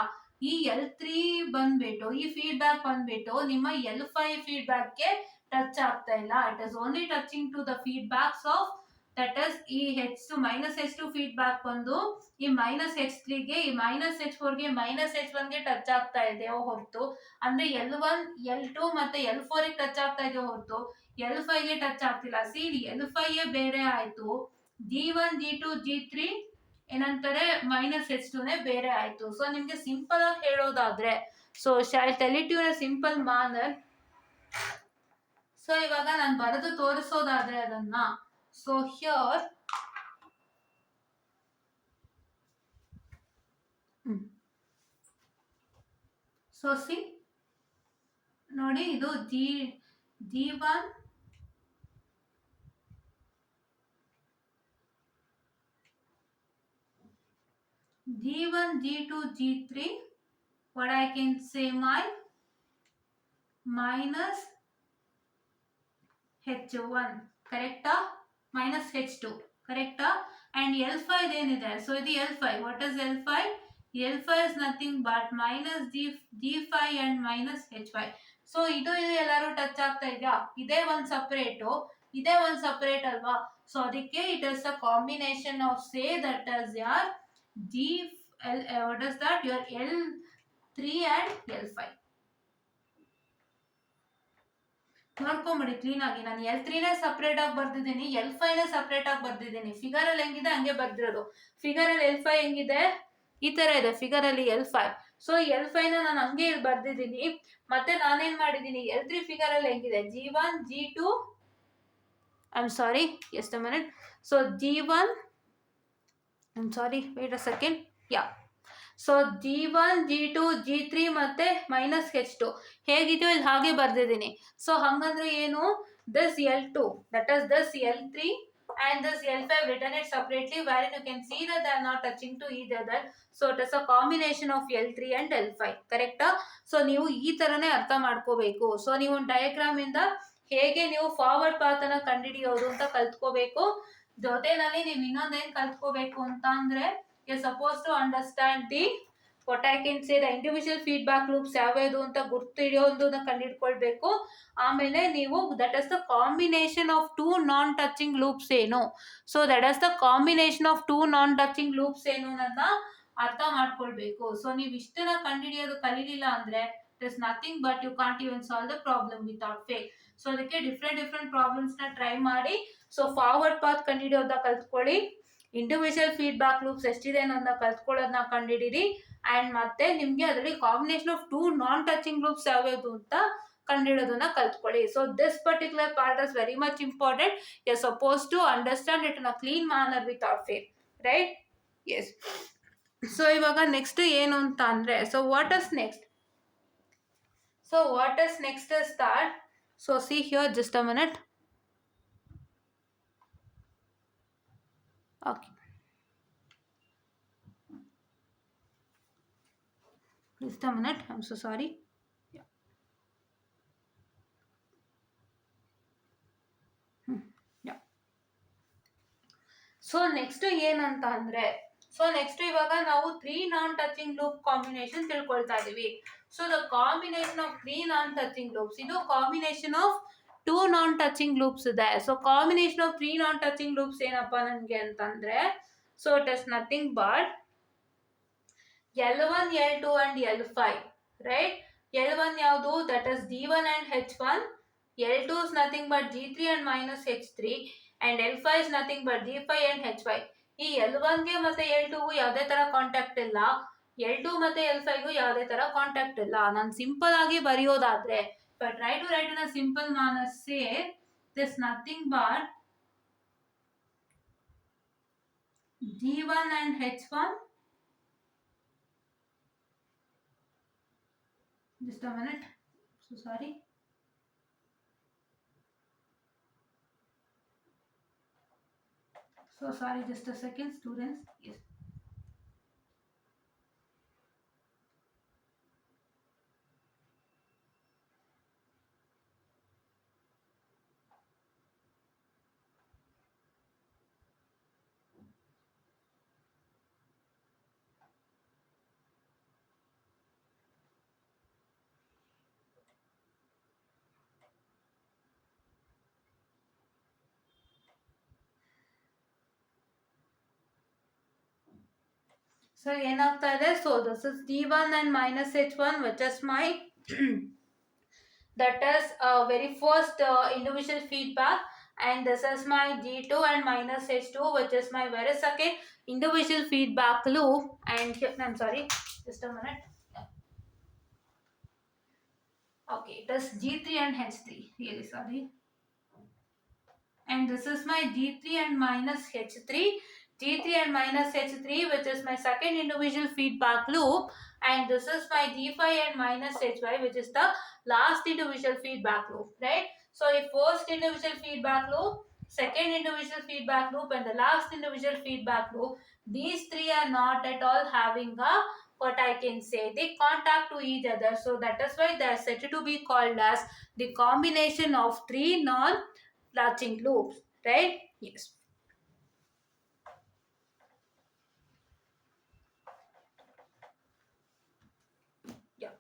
ಈ L3 ಬಂದ್ಬಿಟ್ಟು ಈ feedback ಬಂದ್ಬಿಟ್ಟು ನಿಮ್ಮ L5 ಫೀಡ್ಬ್ಯಾಕ್ ಗೆ ಟಚ್ ಆಗ್ತಾ ಇಲ್ಲ. It is only touching to the feedbacks of that is ಈ H2 ಮೈನಸ್ H2 ಫೀಡ್ಬ್ಯಾಕ್ ಬಂದು ಈ ಮೈನಸ್ H3 ಗೆ, ಈ ಮೈನಸ್ H4 ಗೆ, ಮೈನಸ್ H1 ಗೆ ಟಚ್ ಆಗ್ತಾ ಇದೆ ಹೊರತು, ಅಂದ್ರೆ L1 L2 ಮತ್ತೆ L4 ಗೆ ಟಚ್ ಆಗ್ತಾ ಇದೆ ಹೊರತು L5 ಗೆ ಟಚ್ ಆಗ್ತಿಲ್ಲ. ಸಿ L5 ಬೇರೆ ಆಯ್ತು, G1 G2 G3 ಏನಂತಾರೆ ಮೈನಸ್ H2 ಬೇರೆ ಆಯ್ತು. ಸೊ ನಿಮ್ಗೆ ಸಿಂಪಲ್ ಆಗಿ ಹೇಳೋದಾದ್ರೆ, so shall tell it you in a simple manner. So ಇವಾಗ ನಾನು ಬರೆದು ತೋರಿಸೋದಾದ್ರೆ ಅದನ್ನ, ಸೊ ಹಿಯರ್ ಸೊ ಸಿ ನೋಡಿ, ಇದು G1 G1 G2 G3, what I can say, my minus H1, correcta? Minus H2, correcta? And L5 ಏನಿದೆ, so ಇದು L5. what is L5? L5 is nothing but minus G5 and minus H5. So ಇದು ಎಲ್ಲರೂ touch ಆಗ್ತಾ ಇದೆಯಾ? ಇದೇ ಒಂದು separate, ಇದೇ ಒಂದು ಸಪರೇಟ್ ಅಲ್ವಾ? ಸೊ ಅದಕ್ಕೆ it is a combination of say that is your what is that? Your L3 and L5. ನೋಡ್ಕೊಂಬಿಡಿ ಕ್ಲೀನ್ ಆಗಿ. ನಾನು L3 ಸಪರೇಟ್ ಆಗಿ ಬರ್ದಿದ್ದೀನಿ, L5 ಸಪರೇಟ್ ಆಗಿ ಬರ್ದಿದ್ದೀನಿ. ಫಿಗರ್ ಅಲ್ಲಿ ಹೆಂಗಿದೆ ಹಂಗೆ ಬರ್ದಿರೋದು. ಫಿಗರ್ ಅಲ್ಲಿ L5 ಹೆಂಗಿದೆ, ಈ ತರ ಇದೆ ಫಿಗರ್ ಅಲ್ಲಿ L5. ಸೊ L5 ನಾನು ಹಂಗೆ ಇಲ್ಲಿ ಬರ್ದಿದ್ದೀನಿ. ಮತ್ತೆ ನಾನೇನ್ ಮಾಡಿದ್ದೀನಿ, L3 ಫಿಗರ್ ಅಲ್ಲಿ ಹೆಂಗಿದೆ, G1 G2, I'm sorry, just a minute. So G1, I'm sorry, wait a second. Yeah. So G1 G2 G3 ಮತ್ತೆ ಮೈನಸ್ H2 ಹೇಗಿದೆಯೋ ಇಲ್ಲಿ ಹಾಗೆ ಬರ್ದಿದ್ದೀನಿ. ಸೊ ಹಂಗಂದ್ರೆ ಏನು, this L2, that is this L3 and this L5 written it separately, wherein you can see that they are not touching to each other. So it is a combination of L3 and L5, ಕರೆಕ್ಟಾ? So ನೀವು ಈ ತರನೇ ಅರ್ಥ ಮಾಡ್ಕೋಬೇಕು. So ನೀವು diagram ಇಂದ ಹೇಗೆ ನೀವು ಫಾರ್ವರ್ಡ್ ಪಾತ್ ಅನ್ನ ಕಂಡುಹಿಡಿಯೋದು ಅಂತ ಕಲ್ತ್ಕೋಬೇಕು. ಜೊತೆನಲ್ಲಿ ನೀವು ಇನ್ನೊಂದೇನ್ ಕಲ್ತ್ಕೋಬೇಕು ಅಂತ ಅಂದ್ರೆ, you're supposed to understand the what I can say the individual feedback loops ಯಾವ್ಯಾವುದು ಅಂತ ಗುರ್ತು ಹಿಡಿಯೋದನ್ನ ಕಂಡುಹಿಡ್ಕೊಳ್ಬೇಕು. ಆಮೇಲೆ ನೀವು that is the combination of two non touching loops ಏನು, so that is the combination of two non touching loops ಏನು ಅನ್ನೋದನ್ನ ಅರ್ಥ ಮಾಡ್ಕೊಳ್ಬೇಕು. ಸೊ ನೀವು ಇಷ್ಟನ್ನ ಕಂಡುಹಿಡಿಯೋದು ಕಲೀಲಿಲ್ಲ ಅಂದ್ರೆ it is nothing but you can't even solve the problem without fail. So ಅದಕ್ಕೆ different problems ನ try ಮಾಡಿ, ಸೊ ಫಾರ್ವರ್ಡ್ ಪಾತ್ ಕಂಡುಹಿಡಿಯೋದ ಕಲ್ತ್ಕೊಳ್ಳಿ. ಇಂಡಿವಿಜುವಲ್ ಫೀಡ್ಬ್ಯಾಕ್ ಲೂಪ್ಸ್ ಎಷ್ಟಿದೆ ಅನ್ನೋದನ್ನ ಕಲ್ತ್ಕೊಳ್ಳೋದನ್ನ ಕಂಡಿಡೀರಿ. ಆ್ಯಂಡ್ ಮತ್ತೆ ನಿಮಗೆ ಅದರಲ್ಲಿ combination of two non touching loops ಯಾವ್ಯಾವುದು ಅಂತ ಕಂಡಿಡೋದನ್ನ ಕಲ್ತ್ಕೊಳ್ಳಿ. So this particular part is very much important. You are suppose to understand it in a clean manner without fail, right? Yes. So ಇವಾಗ ನೆಕ್ಸ್ಟ್ ಏನು ಅಂತ ಅಂದ್ರೆ, so what is next? So what is next is that, so see here, just a minute. Okay, just a minute, I'm so sorry. Yeah. Yeah. So next ಏನಂತ ಅಂದ್ರೆ, so next ಇವಾಗ ನಾವು 3 non-touching loop combination ತಿಳ್ಕೊಳ್ತಾ ಇದೀವಿ. So the combination of 3 non touching loops, ಇದು combination of 2 non touching loops ಇದೆ. So combination of 3 non touching loops ಏನಪ್ಪಾ ನನಗೆ ಅಂತಂದ್ರೆ, so it is nothing but L1, L2 and L5, right? L1 ಯಾವುದು? That is D1 and H1. L2 is nothing but G3 and minus H3, and L5 is nothing but G5 and H5. ಈ L1 ಗೆ ಮತ್ತೆ L2 ಗೂ ಯಾವುದೇ ತರ contact ಇಲ್ಲ, L2 ಮತ್ತೆ L5 ಗೂ ಯಾವುದೇ ತರ ಕಾಂಟ್ಯಾಕ್ಟ್ ಇಲ್ಲ. ನಾನು ಸಿಂಪಲ್ ಆಗಿ ಬರೆಯೋದಾದ್ರೆ, but try to write in a simple manner, say this nothing but G1 and H1. Just a minute, so sorry. So sorry, just a second, students. Yes. So ಏನಾಗ್ತಾ ಇದೆ? So this is D1 and minus H1, which is my that is very first individual feedback, and this is my G2 and minus H2, which is my very second individual feedback loop. And here, I'm sorry, just a minute. Okay, it is G3 and H3, really sorry. And this is my G3 and minus H3, G3 and minus H3, which is my second individual feedback loop, and this is my G5 and minus H5, which is the last individual feedback loop, right? So if first individual feedback loop, second individual feedback loop, and the last individual feedback loop, these three are not at all having a, what I can say, they contact to each other. So that is why they are said to be called as the combination of three non-touching loops, right? Yes. Yeah.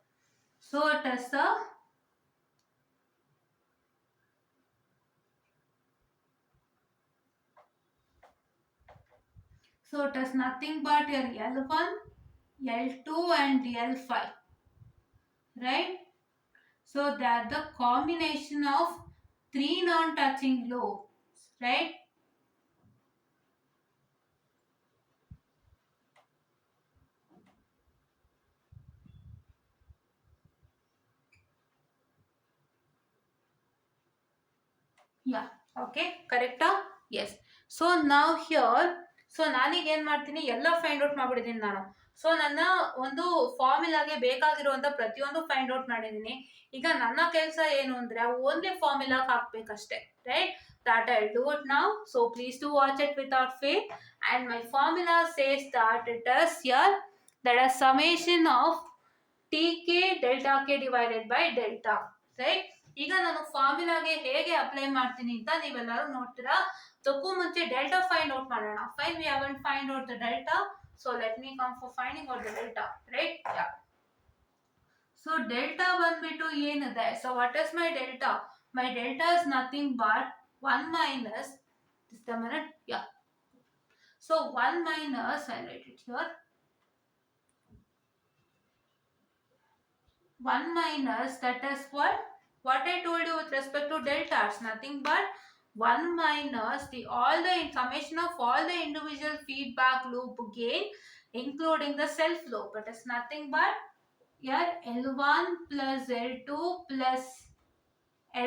So it is a, so it is nothing but your L1, L2 and L5, right? So they are the combination of three non-touching loops, right? Yeah, okay, correct? Yes. So now here, so ನಾನೀಗ ಏನ್ ಮಾಡ್ತೀನಿ, ಎಲ್ಲ find out ಮಾಡ್ಬಿಟ್ಟಿದ್ದೀನಿ ನಾನು. So ನನ್ನ ಒಂದು ಫಾರ್ಮುಲಾಗೆ ಬೇಕಾಗಿರುವಂತ ಪ್ರತಿಯೊಂದು find out ಮಾಡಿದ್ದೀನಿ. ಈಗ ನನ್ನ ಕೆಲಸ ಏನು ಅಂದ್ರೆ ಓನ್ಲಿ ಫಾರ್ಮುಲಾ ಹಾಕ್ಬೇಕಷ್ಟೇ, right? That I'll do it now. So please do watch it without fail. And my formula says that it is here, that is summation of tk delta k divided by delta, right? ಈಗ ನಾನು ಫಾರ್ಮುಲಾಗೆ ಹೇಗೆ apply ಮಾಡ್ತೀನಿ ಅಂತ ನೀವೆಲ್ಲರೂ ನೋಡ್ತೀರಾ. ಅದಕ್ಕೂ ಮುಂಚೆ delta find out ಮಾಡೋಣ. Fine, we haven't find out the delta, so let me come for finding out the delta, right? Yeah. So delta ಬಂದ್ಬಿಟ್ಟು ಏನಿದೆ? So what is my delta? My delta is nothing but 1 minus, just a minute, yeah. So 1 minus, I'll write it here, 1 minus, that is what I told you with respect to delta, it's nothing but 1 minus the all the summation of all the individual feedback loop gain including the self loop. It is nothing but here L1 plus L2 plus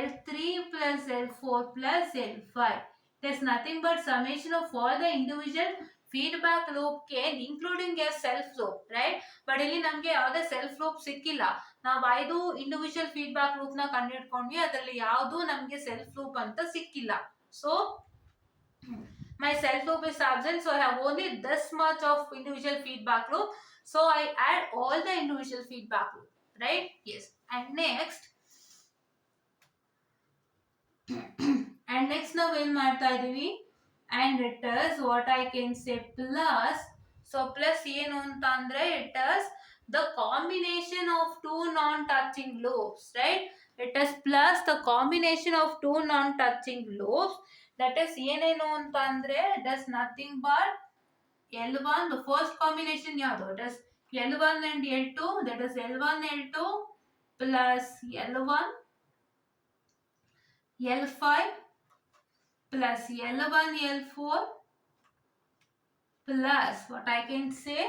L3 plus L4 plus L5. There's nothing but summation of all the individual feedback loop gain including a self loop, right? But ಇಲ್ಲಿ ನಮಗೆ ಯಾವುದೇ self loop ಸಿಕ್ಕಿಲ್ಲ. ನಾವು 5 individual feedback loop ನ ಕಂಡುಹಿಡ್ಕೊಂಡ್ವಿ, ಅದರಲ್ಲಿ ಯಾವುದು ನಮಗೆ self loop ಅಂತ ಸಿಕ್ಕಿಲ್ಲ. So my self loop is absent, so I have only this much of individual feedback loop. So I add all the individual feedback loop, right? Yes. And next ನಾವು ಏನು ಮಾಡ್ತಾ ಇದೀವಿ, and it is what I can say plus. So plus ಏನು ಅಂತ ಅಂದ್ರೆ it is the combination of two non-touching loops, right? It is plus the combination of two non-touching loops. That is ಏನೇನು ಅಂತ ಅಂದ್ರೆ it is nothing but L1, the first combination ಯಾವುದು, it is L1 and L2, that is L1 L2 plus L1 L5 plus L1 L4 plus what I can say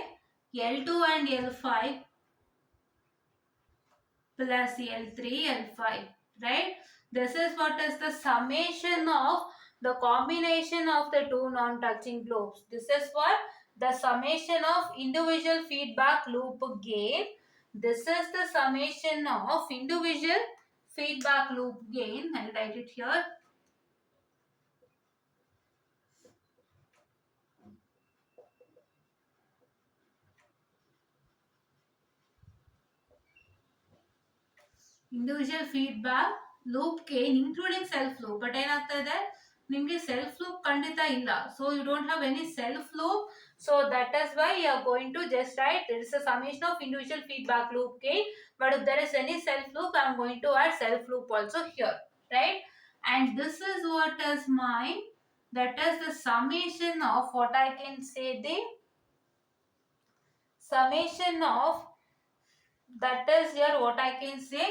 L2 and L5 plus L3 L5, right? This is what is the summation of the combination of the two non-touching loops. This is what the summation of individual feedback loop gain. This is the summation of individual feedback loop gain. I'll write it here. Individual feedback loop gain including self loop. But ಏನಾಗ್ತಾ ಇದೆ, ನಿಮಗೆ self loop ಖಂಡಿತ ಇಲ್ಲ. So you don't have any self loop. So that is why you are going to just write there is a summation of individual feedback loop gain. But if there is any self loop, I am going to add self loop also here, right? And this is what is mine. That is the summation of what I can say the summation of, that is here what I can say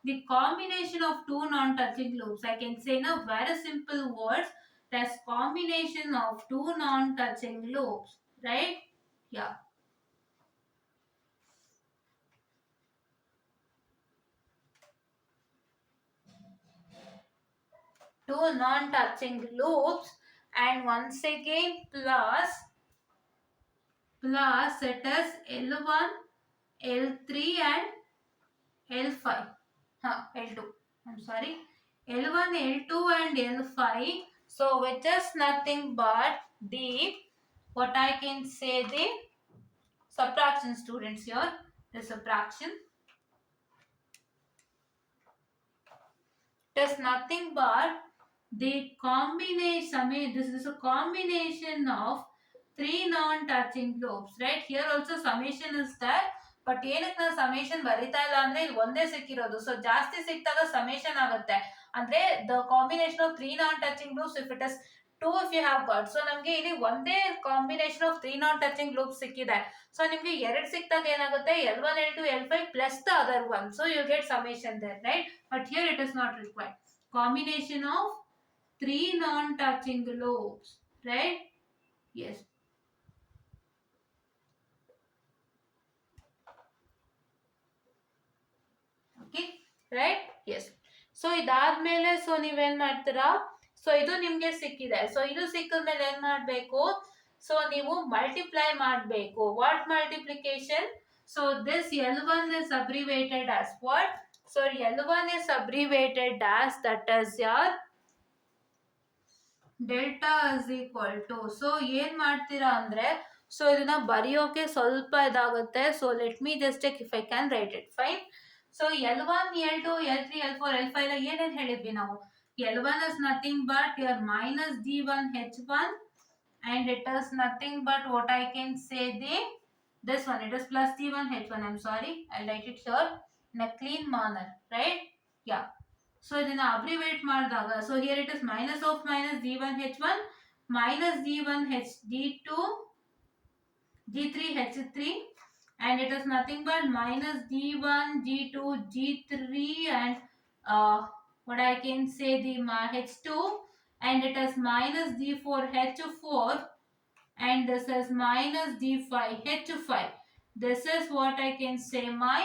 the combination of two non-touching loops. I can say in a very simple words, that's combination of two non-touching loops, right? Yeah. Two non-touching loops, and once again plus it is L1, L3 and L5. L2. I'm sorry. L1, L2 and L5. So which is nothing but the, what I can say the subtraction, students here. The subtraction. It is nothing but the combination. This is a combination of three non-touching loops, right? Here also summation is there. But ಏನಕ್ಕೆ ನಾನು summation ಬರಿತಾ ಇಲ್ಲ ಅಂದ್ರೆ ಇಲ್ಲಿ ಒಂದೇ ಸಿಕ್ಕಿರೋದು. So ಜಾಸ್ತಿ ಸಿಕ್ಕಿದಾಗ ಸಮೇಷನ್ ಆಗುತ್ತೆ. ಅಂದ್ರೆ the combination of three non touching loops if it is two if you have got. So ನಮಗೆ ಇಲ್ಲಿ ಒಂದೇ combination of three non touching loops ಸಿಕ್ಕಿದೆ. ಸೊ ನಿಮ್ಗೆ ಎರಡು ಸಿಕ್ಕಿದಾಗ ಏನಾಗುತ್ತೆ, L1 L2 L5 plus the other one. So you get summation there, right? But here it is not required. Combination of three non-touching loops, right? Yes. Okay, right? Yes. So ಇದಾದ್ಮೇಲೆ so ನೀವೇನ್ ಮಾಡ್ತೀರಾ, so ಇದು ನಿಮ್ಗೆ ಸಿಕ್ಕಿದೆ. So ಇದು ಸಿಕ್ಕಿದ್ಮೇಲೆ ಏನ್ ಮಾಡ್ಬೇಕು, so ನೀವು ಮಲ್ಟಿಪ್ಲೈ ಮಾಡಬೇಕು. What multiplication? So this L1 is abbreviated as what? So L1 is abbreviated as, that is your delta is equal to. So ಏನ್ ಮಾಡ್ತೀರಾ ಅಂದ್ರೆ, ಸೊ ಇದನ್ನ ಬರೆಯೋಕೆ ಸ್ವಲ್ಪ ಇದಾಗುತ್ತೆ. So let me just check if I can write it. Fine. So L1, L2, L3, L4, L5 ಏನೇನ್ ಹೇಳಿದ್ವಿ ನಾವು? L1 is nothing but your minus D1 H1, and it is nothing but what I can say the, this one, it is plus D1 H1. I'm sorry, I'll write it here in a clean manner, right? Yeah. So ಇದನ್ನ ಅಬ್ರಿವೇಟ್ ಮಾಡಿದಾಗ, so here it is minus of minus D1 H1 minus D1 H D2 D3 H3, and it is nothing but minus D1 G2 G3 and what I can say the H2 and it is minus d4h4, and this is minus d5h5. This is what I can say my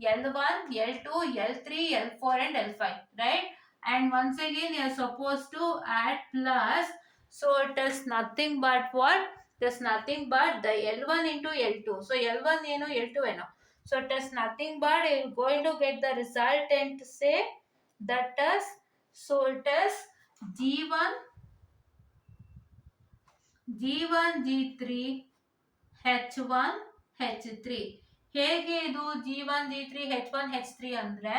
L1, L2, L3, L4 and L5, right? And once again you are supposed to add plus, so it is nothing but what? It is nothing but the L1 into L2. So L1 eno, L2 eno. So it is nothing but you are going to get the resultant say that is, so it is G1, G1, G3, H1, H3. ಹೇಗೆ ಇದು G1, G3, H1, H3 ಅಂದ್ರೆ,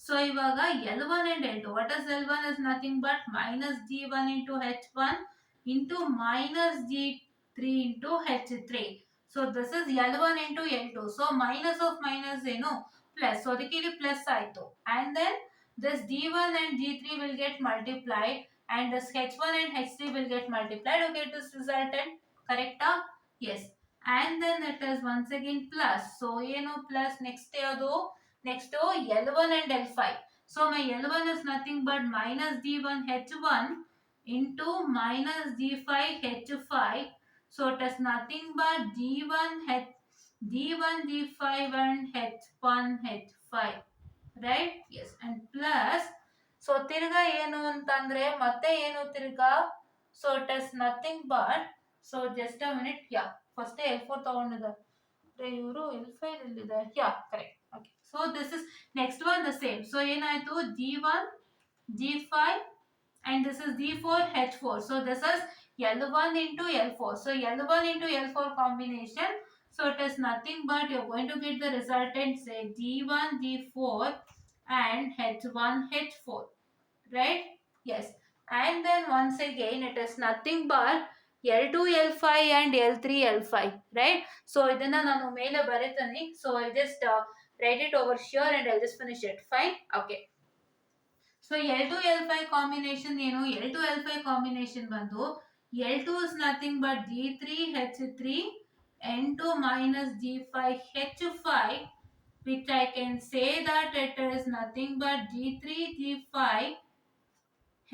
so ಇವಾಗ L1 and L2. What is L1 is nothing but minus G1 into H1 into minus G3 into H3. So this is L1 into L2. So minus of minus ಏನು plus. So ಅದಕ್ಕೆ ಇಲ್ಲಿ plus ಆಯ್ತು. And then this D1 and G3 will get multiplied and this H1 and H3 will get multiplied. Okay, this resultant. Correct? Yes. And then it is once again plus. So ಏನು plus next ಯಾವುದು, next L1 and L5. So my L1 is nothing but minus D1 H1 into minus D5 H5. So it is nothing but D1 D5 and H1 H5, right? Yes. And plus, so ತಿರ್ಗಾ ಏನು ಅಂತಂದ್ರೆ ಮತ್ತೆ ಏನು ತಿರ್ಗಾ, so it is nothing but, so just a minute, yeah, first L4 ತಗೊಂಡಿದ್ದಾರೆ ಇವರು, L5 ಎಲ್ಲಿದೆ, yeah, correct. Okay, so this is next one the same. So ಏನಾಯ್ತು G1 G5 and this is D4 H4. So this is L1 into L4. So L1 into L4 combination. So it is nothing but you're going to get the resultant say G1 G4 and H1 H4, right? Yes. And then once again it is nothing but L2 L5 and L3 L5, right? So ಇದನ್ನ ನಾನು ಮೇಲೆ ಬರೀತೀನಿ. So I'll just write it over here and I'll just finish it. Fine? Okay. So L2 L5 combination ಏನು, L2 L5 combination ಬಂದು L2 is nothing but G3 H3 N2 minus G5 H5, which I can say that it is nothing but G3 G5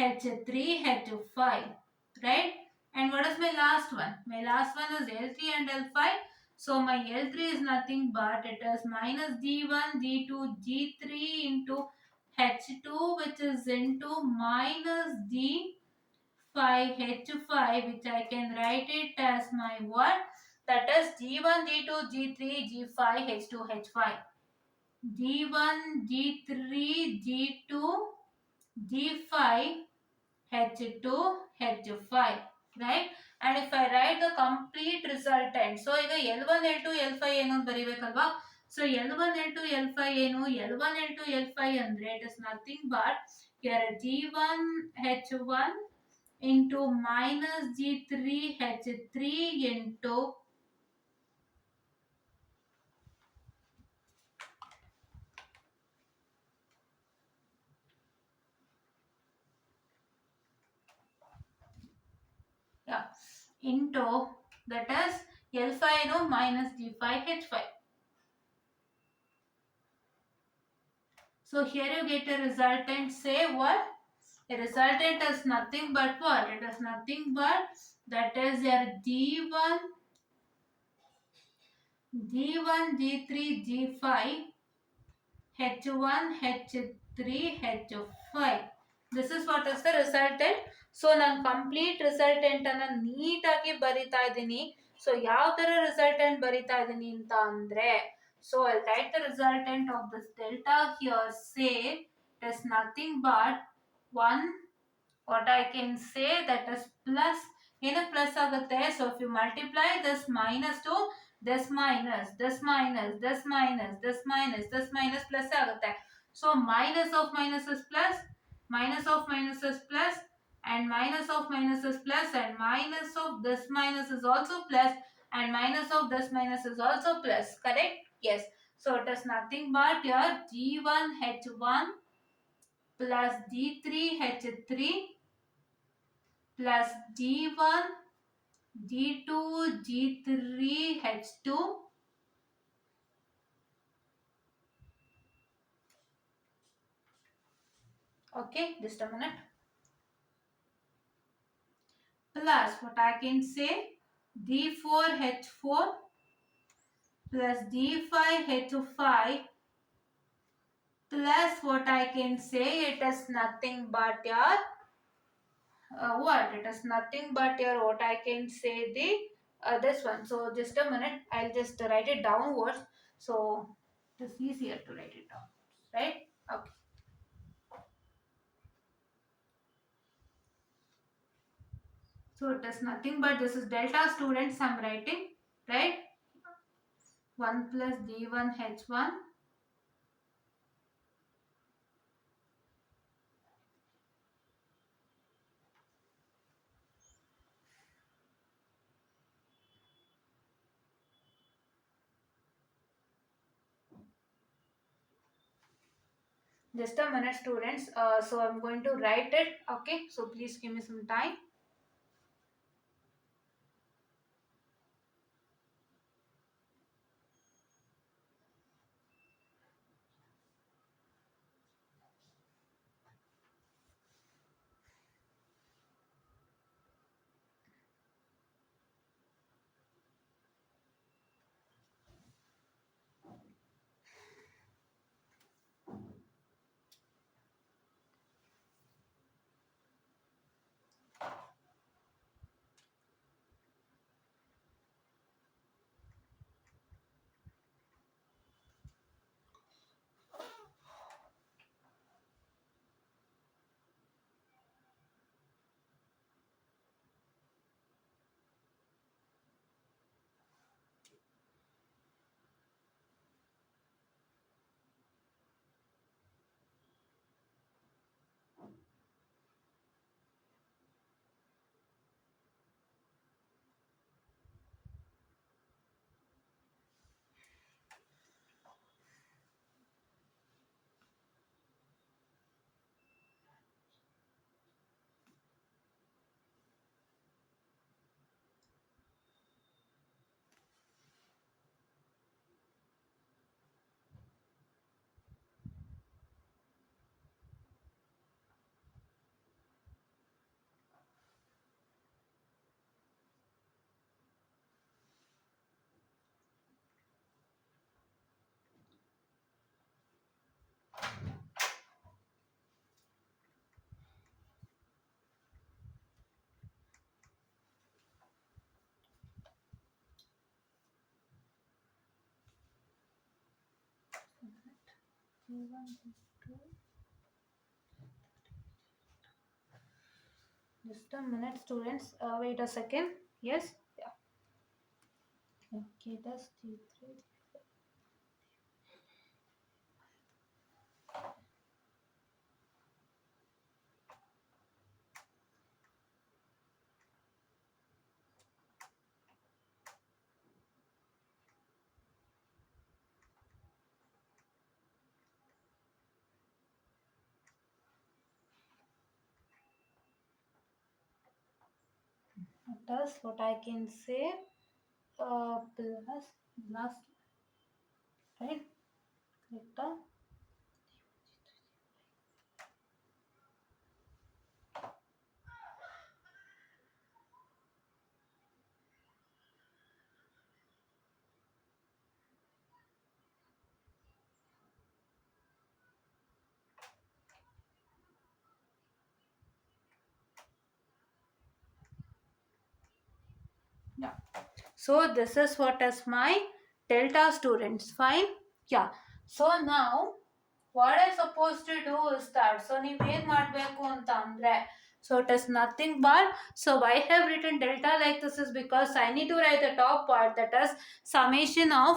H3 H5, right? And what is my last one? My last one is L3 and L5. So my L3 is nothing but it is minus D1 D2 G3 into H2, which is into minus D5 H5, which I can write it as my what? That is G1 D2 G3 G5 H2 H5. D1 G3 G2 G5 H2 H5, right? And if I write the complete resultant, so ಈಗ L1 L2 L5 ಏನು ಅಂತ ಬರಿಬೇಕಲ್ವಾ? So L1 L2 L5 ಏನು, L1 L2 L5 ಅಂದ್ರೆ it is nothing but here G1 H1 into minus G3 H3 into into that is L5 no minus G5 H5. So here you get a resultant say what? A resultant is nothing but what? It is nothing but that is your D1 G3 G5 H1 H3 H5. This is what is the resultant. So ನಾನು complete resultant ಅನ್ನ ನೀಟಾಗಿ ಬರಿತಾ ಇದ್ದೀನಿ. So ಯಾವ ತರ resultant ಬರಿತಾ ಇದ್ದೀನಿ ಅಂತ ಅಂದ್ರೆ, so I'll write the resultant of this delta here. Say it is nothing but 1, what I can say that is plus, ಏನಕ್ಕೆ ಪ್ಲಸ್ ಆಗುತ್ತೆ, so if you multiply this minus to this minus this minus this minus this minus this minus plus ಆಗುತ್ತೆ. So minus of minus is plus, minus of minus is plus, and minus of minus is plus, and minus of this minus is also plus, and minus of this minus is also plus. Correct? Yes. So it is nothing but your G1 H1 plus D3 H3 plus D1 D2 G3 H2 . Okay, just a minute. plus what I can say D4H4 plus D5H5 plus what I can say it is nothing but your what it is nothing but your what I can say the this one. So just a minute, I'll just write it downwards, so it is easier to write it down, right? Okay. So it is nothing but this is delta students I'm writing, right? 1 plus D1H1 just a minute students, so I'm going to write it, okay, so please give me some time. Just a minute students, wait a second. Yes, yeah, okay, that's T3. That's what I can say. Plus, right? Correct. Yeah. So this is what is my delta students. Fine. Yeah. So now what I supposed to do is that so ನೀವು ಏನು ಮಾಡಬೇಕು ಅಂತ ಅಂದ್ರೆ so it is nothing but so why I have written delta like this is because I need to write the top part that is summation of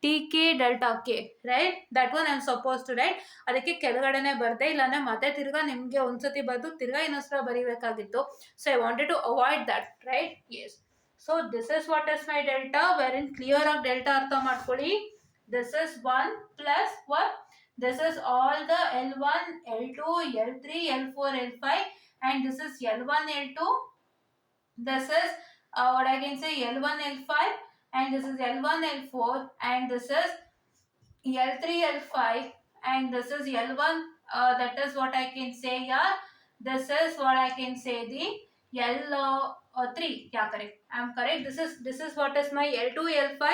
tk delta k, right? That one I'm supposed to write. ಅದಕ್ಕೆ ಕೆಳಗಡೆನೆ ಬರ್ದೆ ಇಲ್ಲಾಂದ್ರೆ ಮತ್ತೆ ತಿರ್ಗಾ ನಿಮ್ಗೆ ಒಂದ್ಸತಿ ಬರ್ದು ತಿರ್ಗಾ ಇನ್ನೊಂದ್ಸಲ ಬರಿಬೇಕಾಗಿತ್ತು. So I wanted to avoid that, right? Yes. So this is what is my delta, wherein clear of delta ಅರ್ಥ ಮಾಡ್ಕೊಳ್ಳಿ. This is 1 plus 1. This is all the L1, L2, L3, L4, L5, and this is L1, L2. This is what I can say L1, L5, and this is L1, L4, and this is L3, L5, and this is L1. That is what I can say here. This is what I can say the L 3. Yeah, correct. I'm correct. This is what is my L2 L5,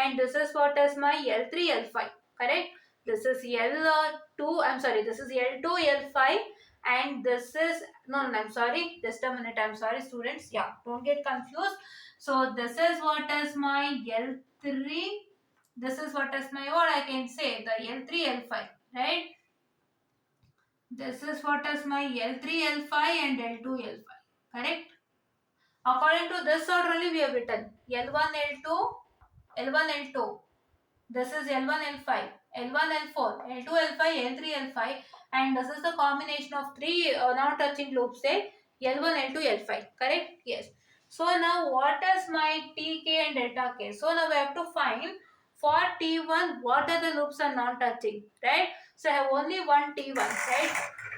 and this is what is my L3 L5. Correct. This is L2. I'm sorry. This is L2 L5, and this is no. I'm sorry. Just a minute. I'm sorry, students. Yeah, don't get confused. So this is what is my L3. This is what is my, what I can say, the L3 L5. Right. This is what is my L3 L5 and L2 L5. Correct. According to this order only we have written L1, L2, L1, L2. This is L1, L5, L1, L4, L2, L5, L3, L5, and this is the combination of three non-touching loops, say L1, L2, L5. Correct? Yes. So now what is my Tk and delta K? So now we have to find for T1 what are the loops are non-touching, right? So I have only one T1, right?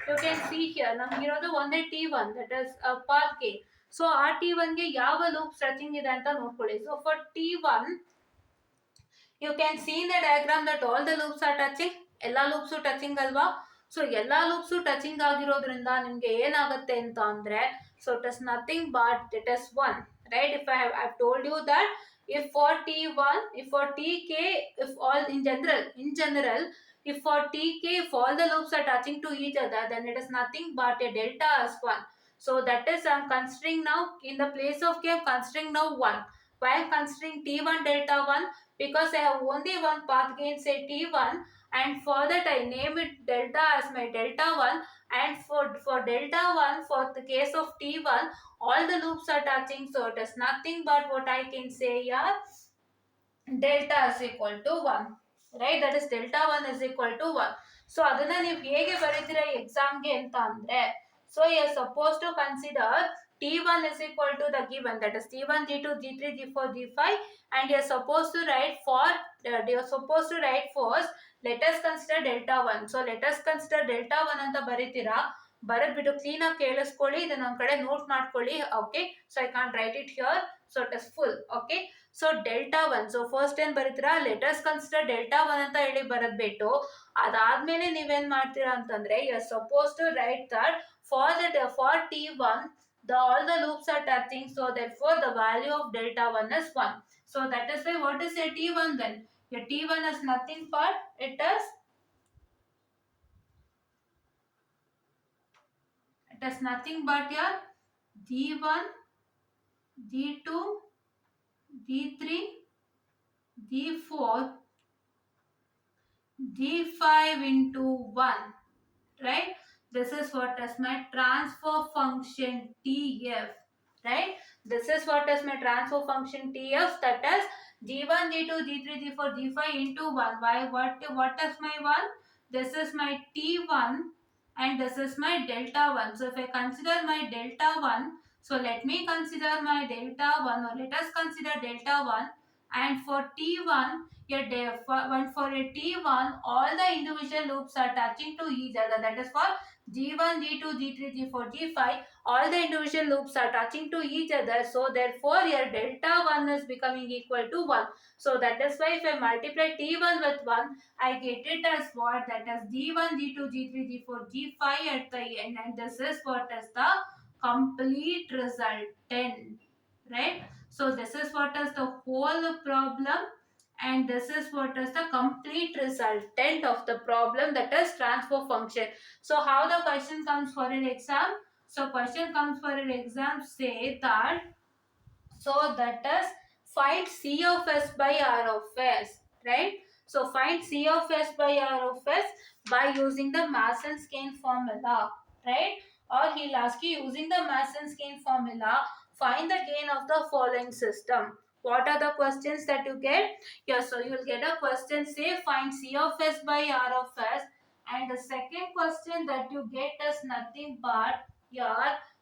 You can see here, now here are the only T1, that is path K. So ಆ T1 ಗೆ ಯಾವ loops touching ಇದೆ ಅಂತ ನೋಡ್ಕೊಳ್ಳಿ. So for T1 you can see in the diagram that all the loops are touching. ಎಲ್ಲ loops touching ಅಲ್ವಾ? So ಎಲ್ಲ loops touching ಆಗಿರೋದ್ರಿಂದ ನಿಮ್ಗೆ ಏನಾಗುತ್ತೆ ಅಂತ ಅಂದ್ರೆ, so it is nothing but it is 1, right? If I've told you that if for T1, if for Tk, if all in general, if for Tk, if all the loops are touching to each other, then it is nothing but a delta as 1. So that is I'm considering now in the place of k, I'm considering now 1. Why I'm considering T1 delta 1? Because I have only one path gain, say T1, and for that I name it delta as my delta 1, and for delta 1, for the case of T1, all the loops are touching, so it is nothing but what I can say here, delta is equal to 1, right? That is delta 1 is equal to 1. So ಅದನ್ನ ನೀವು ಹೇಗೆ ಬರೀತೀರಾ ಎಕ್ಸಾಮ್ಗೆ ಅಂತ ಅಂದ್ರೆ, so you are supposed to consider T1 is equal to the given, that is T1, T2, T3, T4, T5, and you are supposed to write first, let us consider delta 1. So let us consider delta 1 ಅಂತ ಬರೀತೀರಾ, ಬರೆದ್ಬಿಟ್ಟು clean ಆಗಿ ಕೇಳಿಸ್ಕೊಳ್ಳಿ, ಇದನ್ನ ಒಂದ್ ಕಡೆ note ಮಾಡ್ಕೊಳ್ಳಿ. Okay, so I can't right it here, so it is full. Okay, so delta 1, so first ಏನ್ ಬರೀತೀರಾ, lettuce consider delta 1 ಅಂತ ಹೇಳಿ ಬರದ್ಬಿಟ್ಟು ಅದಾದ್ಮೇಲೆ ನೀವೇನ್ ಮಾಡ್ತೀರಾ ಅಂತಂದ್ರೆ, you are suppose to write that for T1 all the loops are touching, so therefore the value of delta 1 is 1. So that is why what is a T1 then? Your T1 is nothing but it is nothing but your D1, D2, D3, D4, D5 into 1, right? This is what is my transfer function TF, right? This is what is my transfer function TF, that is D1, D2, D3, D4, D5 into 1. Why? What is my 1? This is my T1 and this is my delta 1. So if I consider my delta 1, so let me consider my delta 1, or let us consider delta 1, and for T1, for a T1, all the individual loops are touching to each other, that is for G1, G2, G3, G4, G5, all the individual loops are touching to each other, so therefore your delta 1 is becoming equal to 1. So that is why if I multiply T1 with 1, I get it as what? That is G1, G2, G3, G4, G5 at the end, and this is what is the complete resultant, right? So this is what is the whole problem, and this is what is the complete resultant of the problem, that is transfer function. So how the question comes for an exam? So question comes for an exam, say that, so that is find C of S by R of S, right? So find C of S by R of S by using the Mason's-Kane formula, right? Or he'll ask you using the Mason's-Kane formula, find the gain of the following system. What are the questions that you get? Yeah, so you will get a question, say find C of S by R of S, and the second question that you get is nothing but your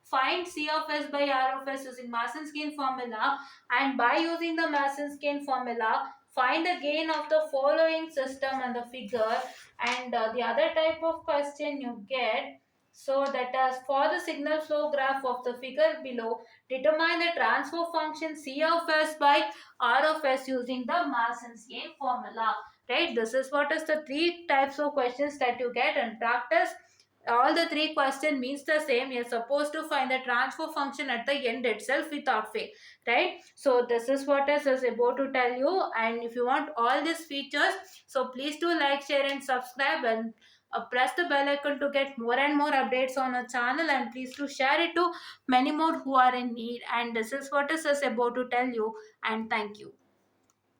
find C of S by R of S using Mason's-Kane formula, and by using the Mason's-Kane formula, find the gain of the following system and the figure. And the other type of question you get, so that is for the signal flow graph of the figure below, determine the transfer function C of S by R of S using the Mason's-Kane formula, right? This is what is the three types of questions that you get in practice. all the three question means the same. You're supposed to find the transfer function at the end itself without fail, right? So this is what I was about to tell you. And if you want all these features, so please do like, share and subscribe, and press the bell icon to get more and more updates on our channel, and please do share it to many more who are in need. And this is what I was about to tell you, and thank you.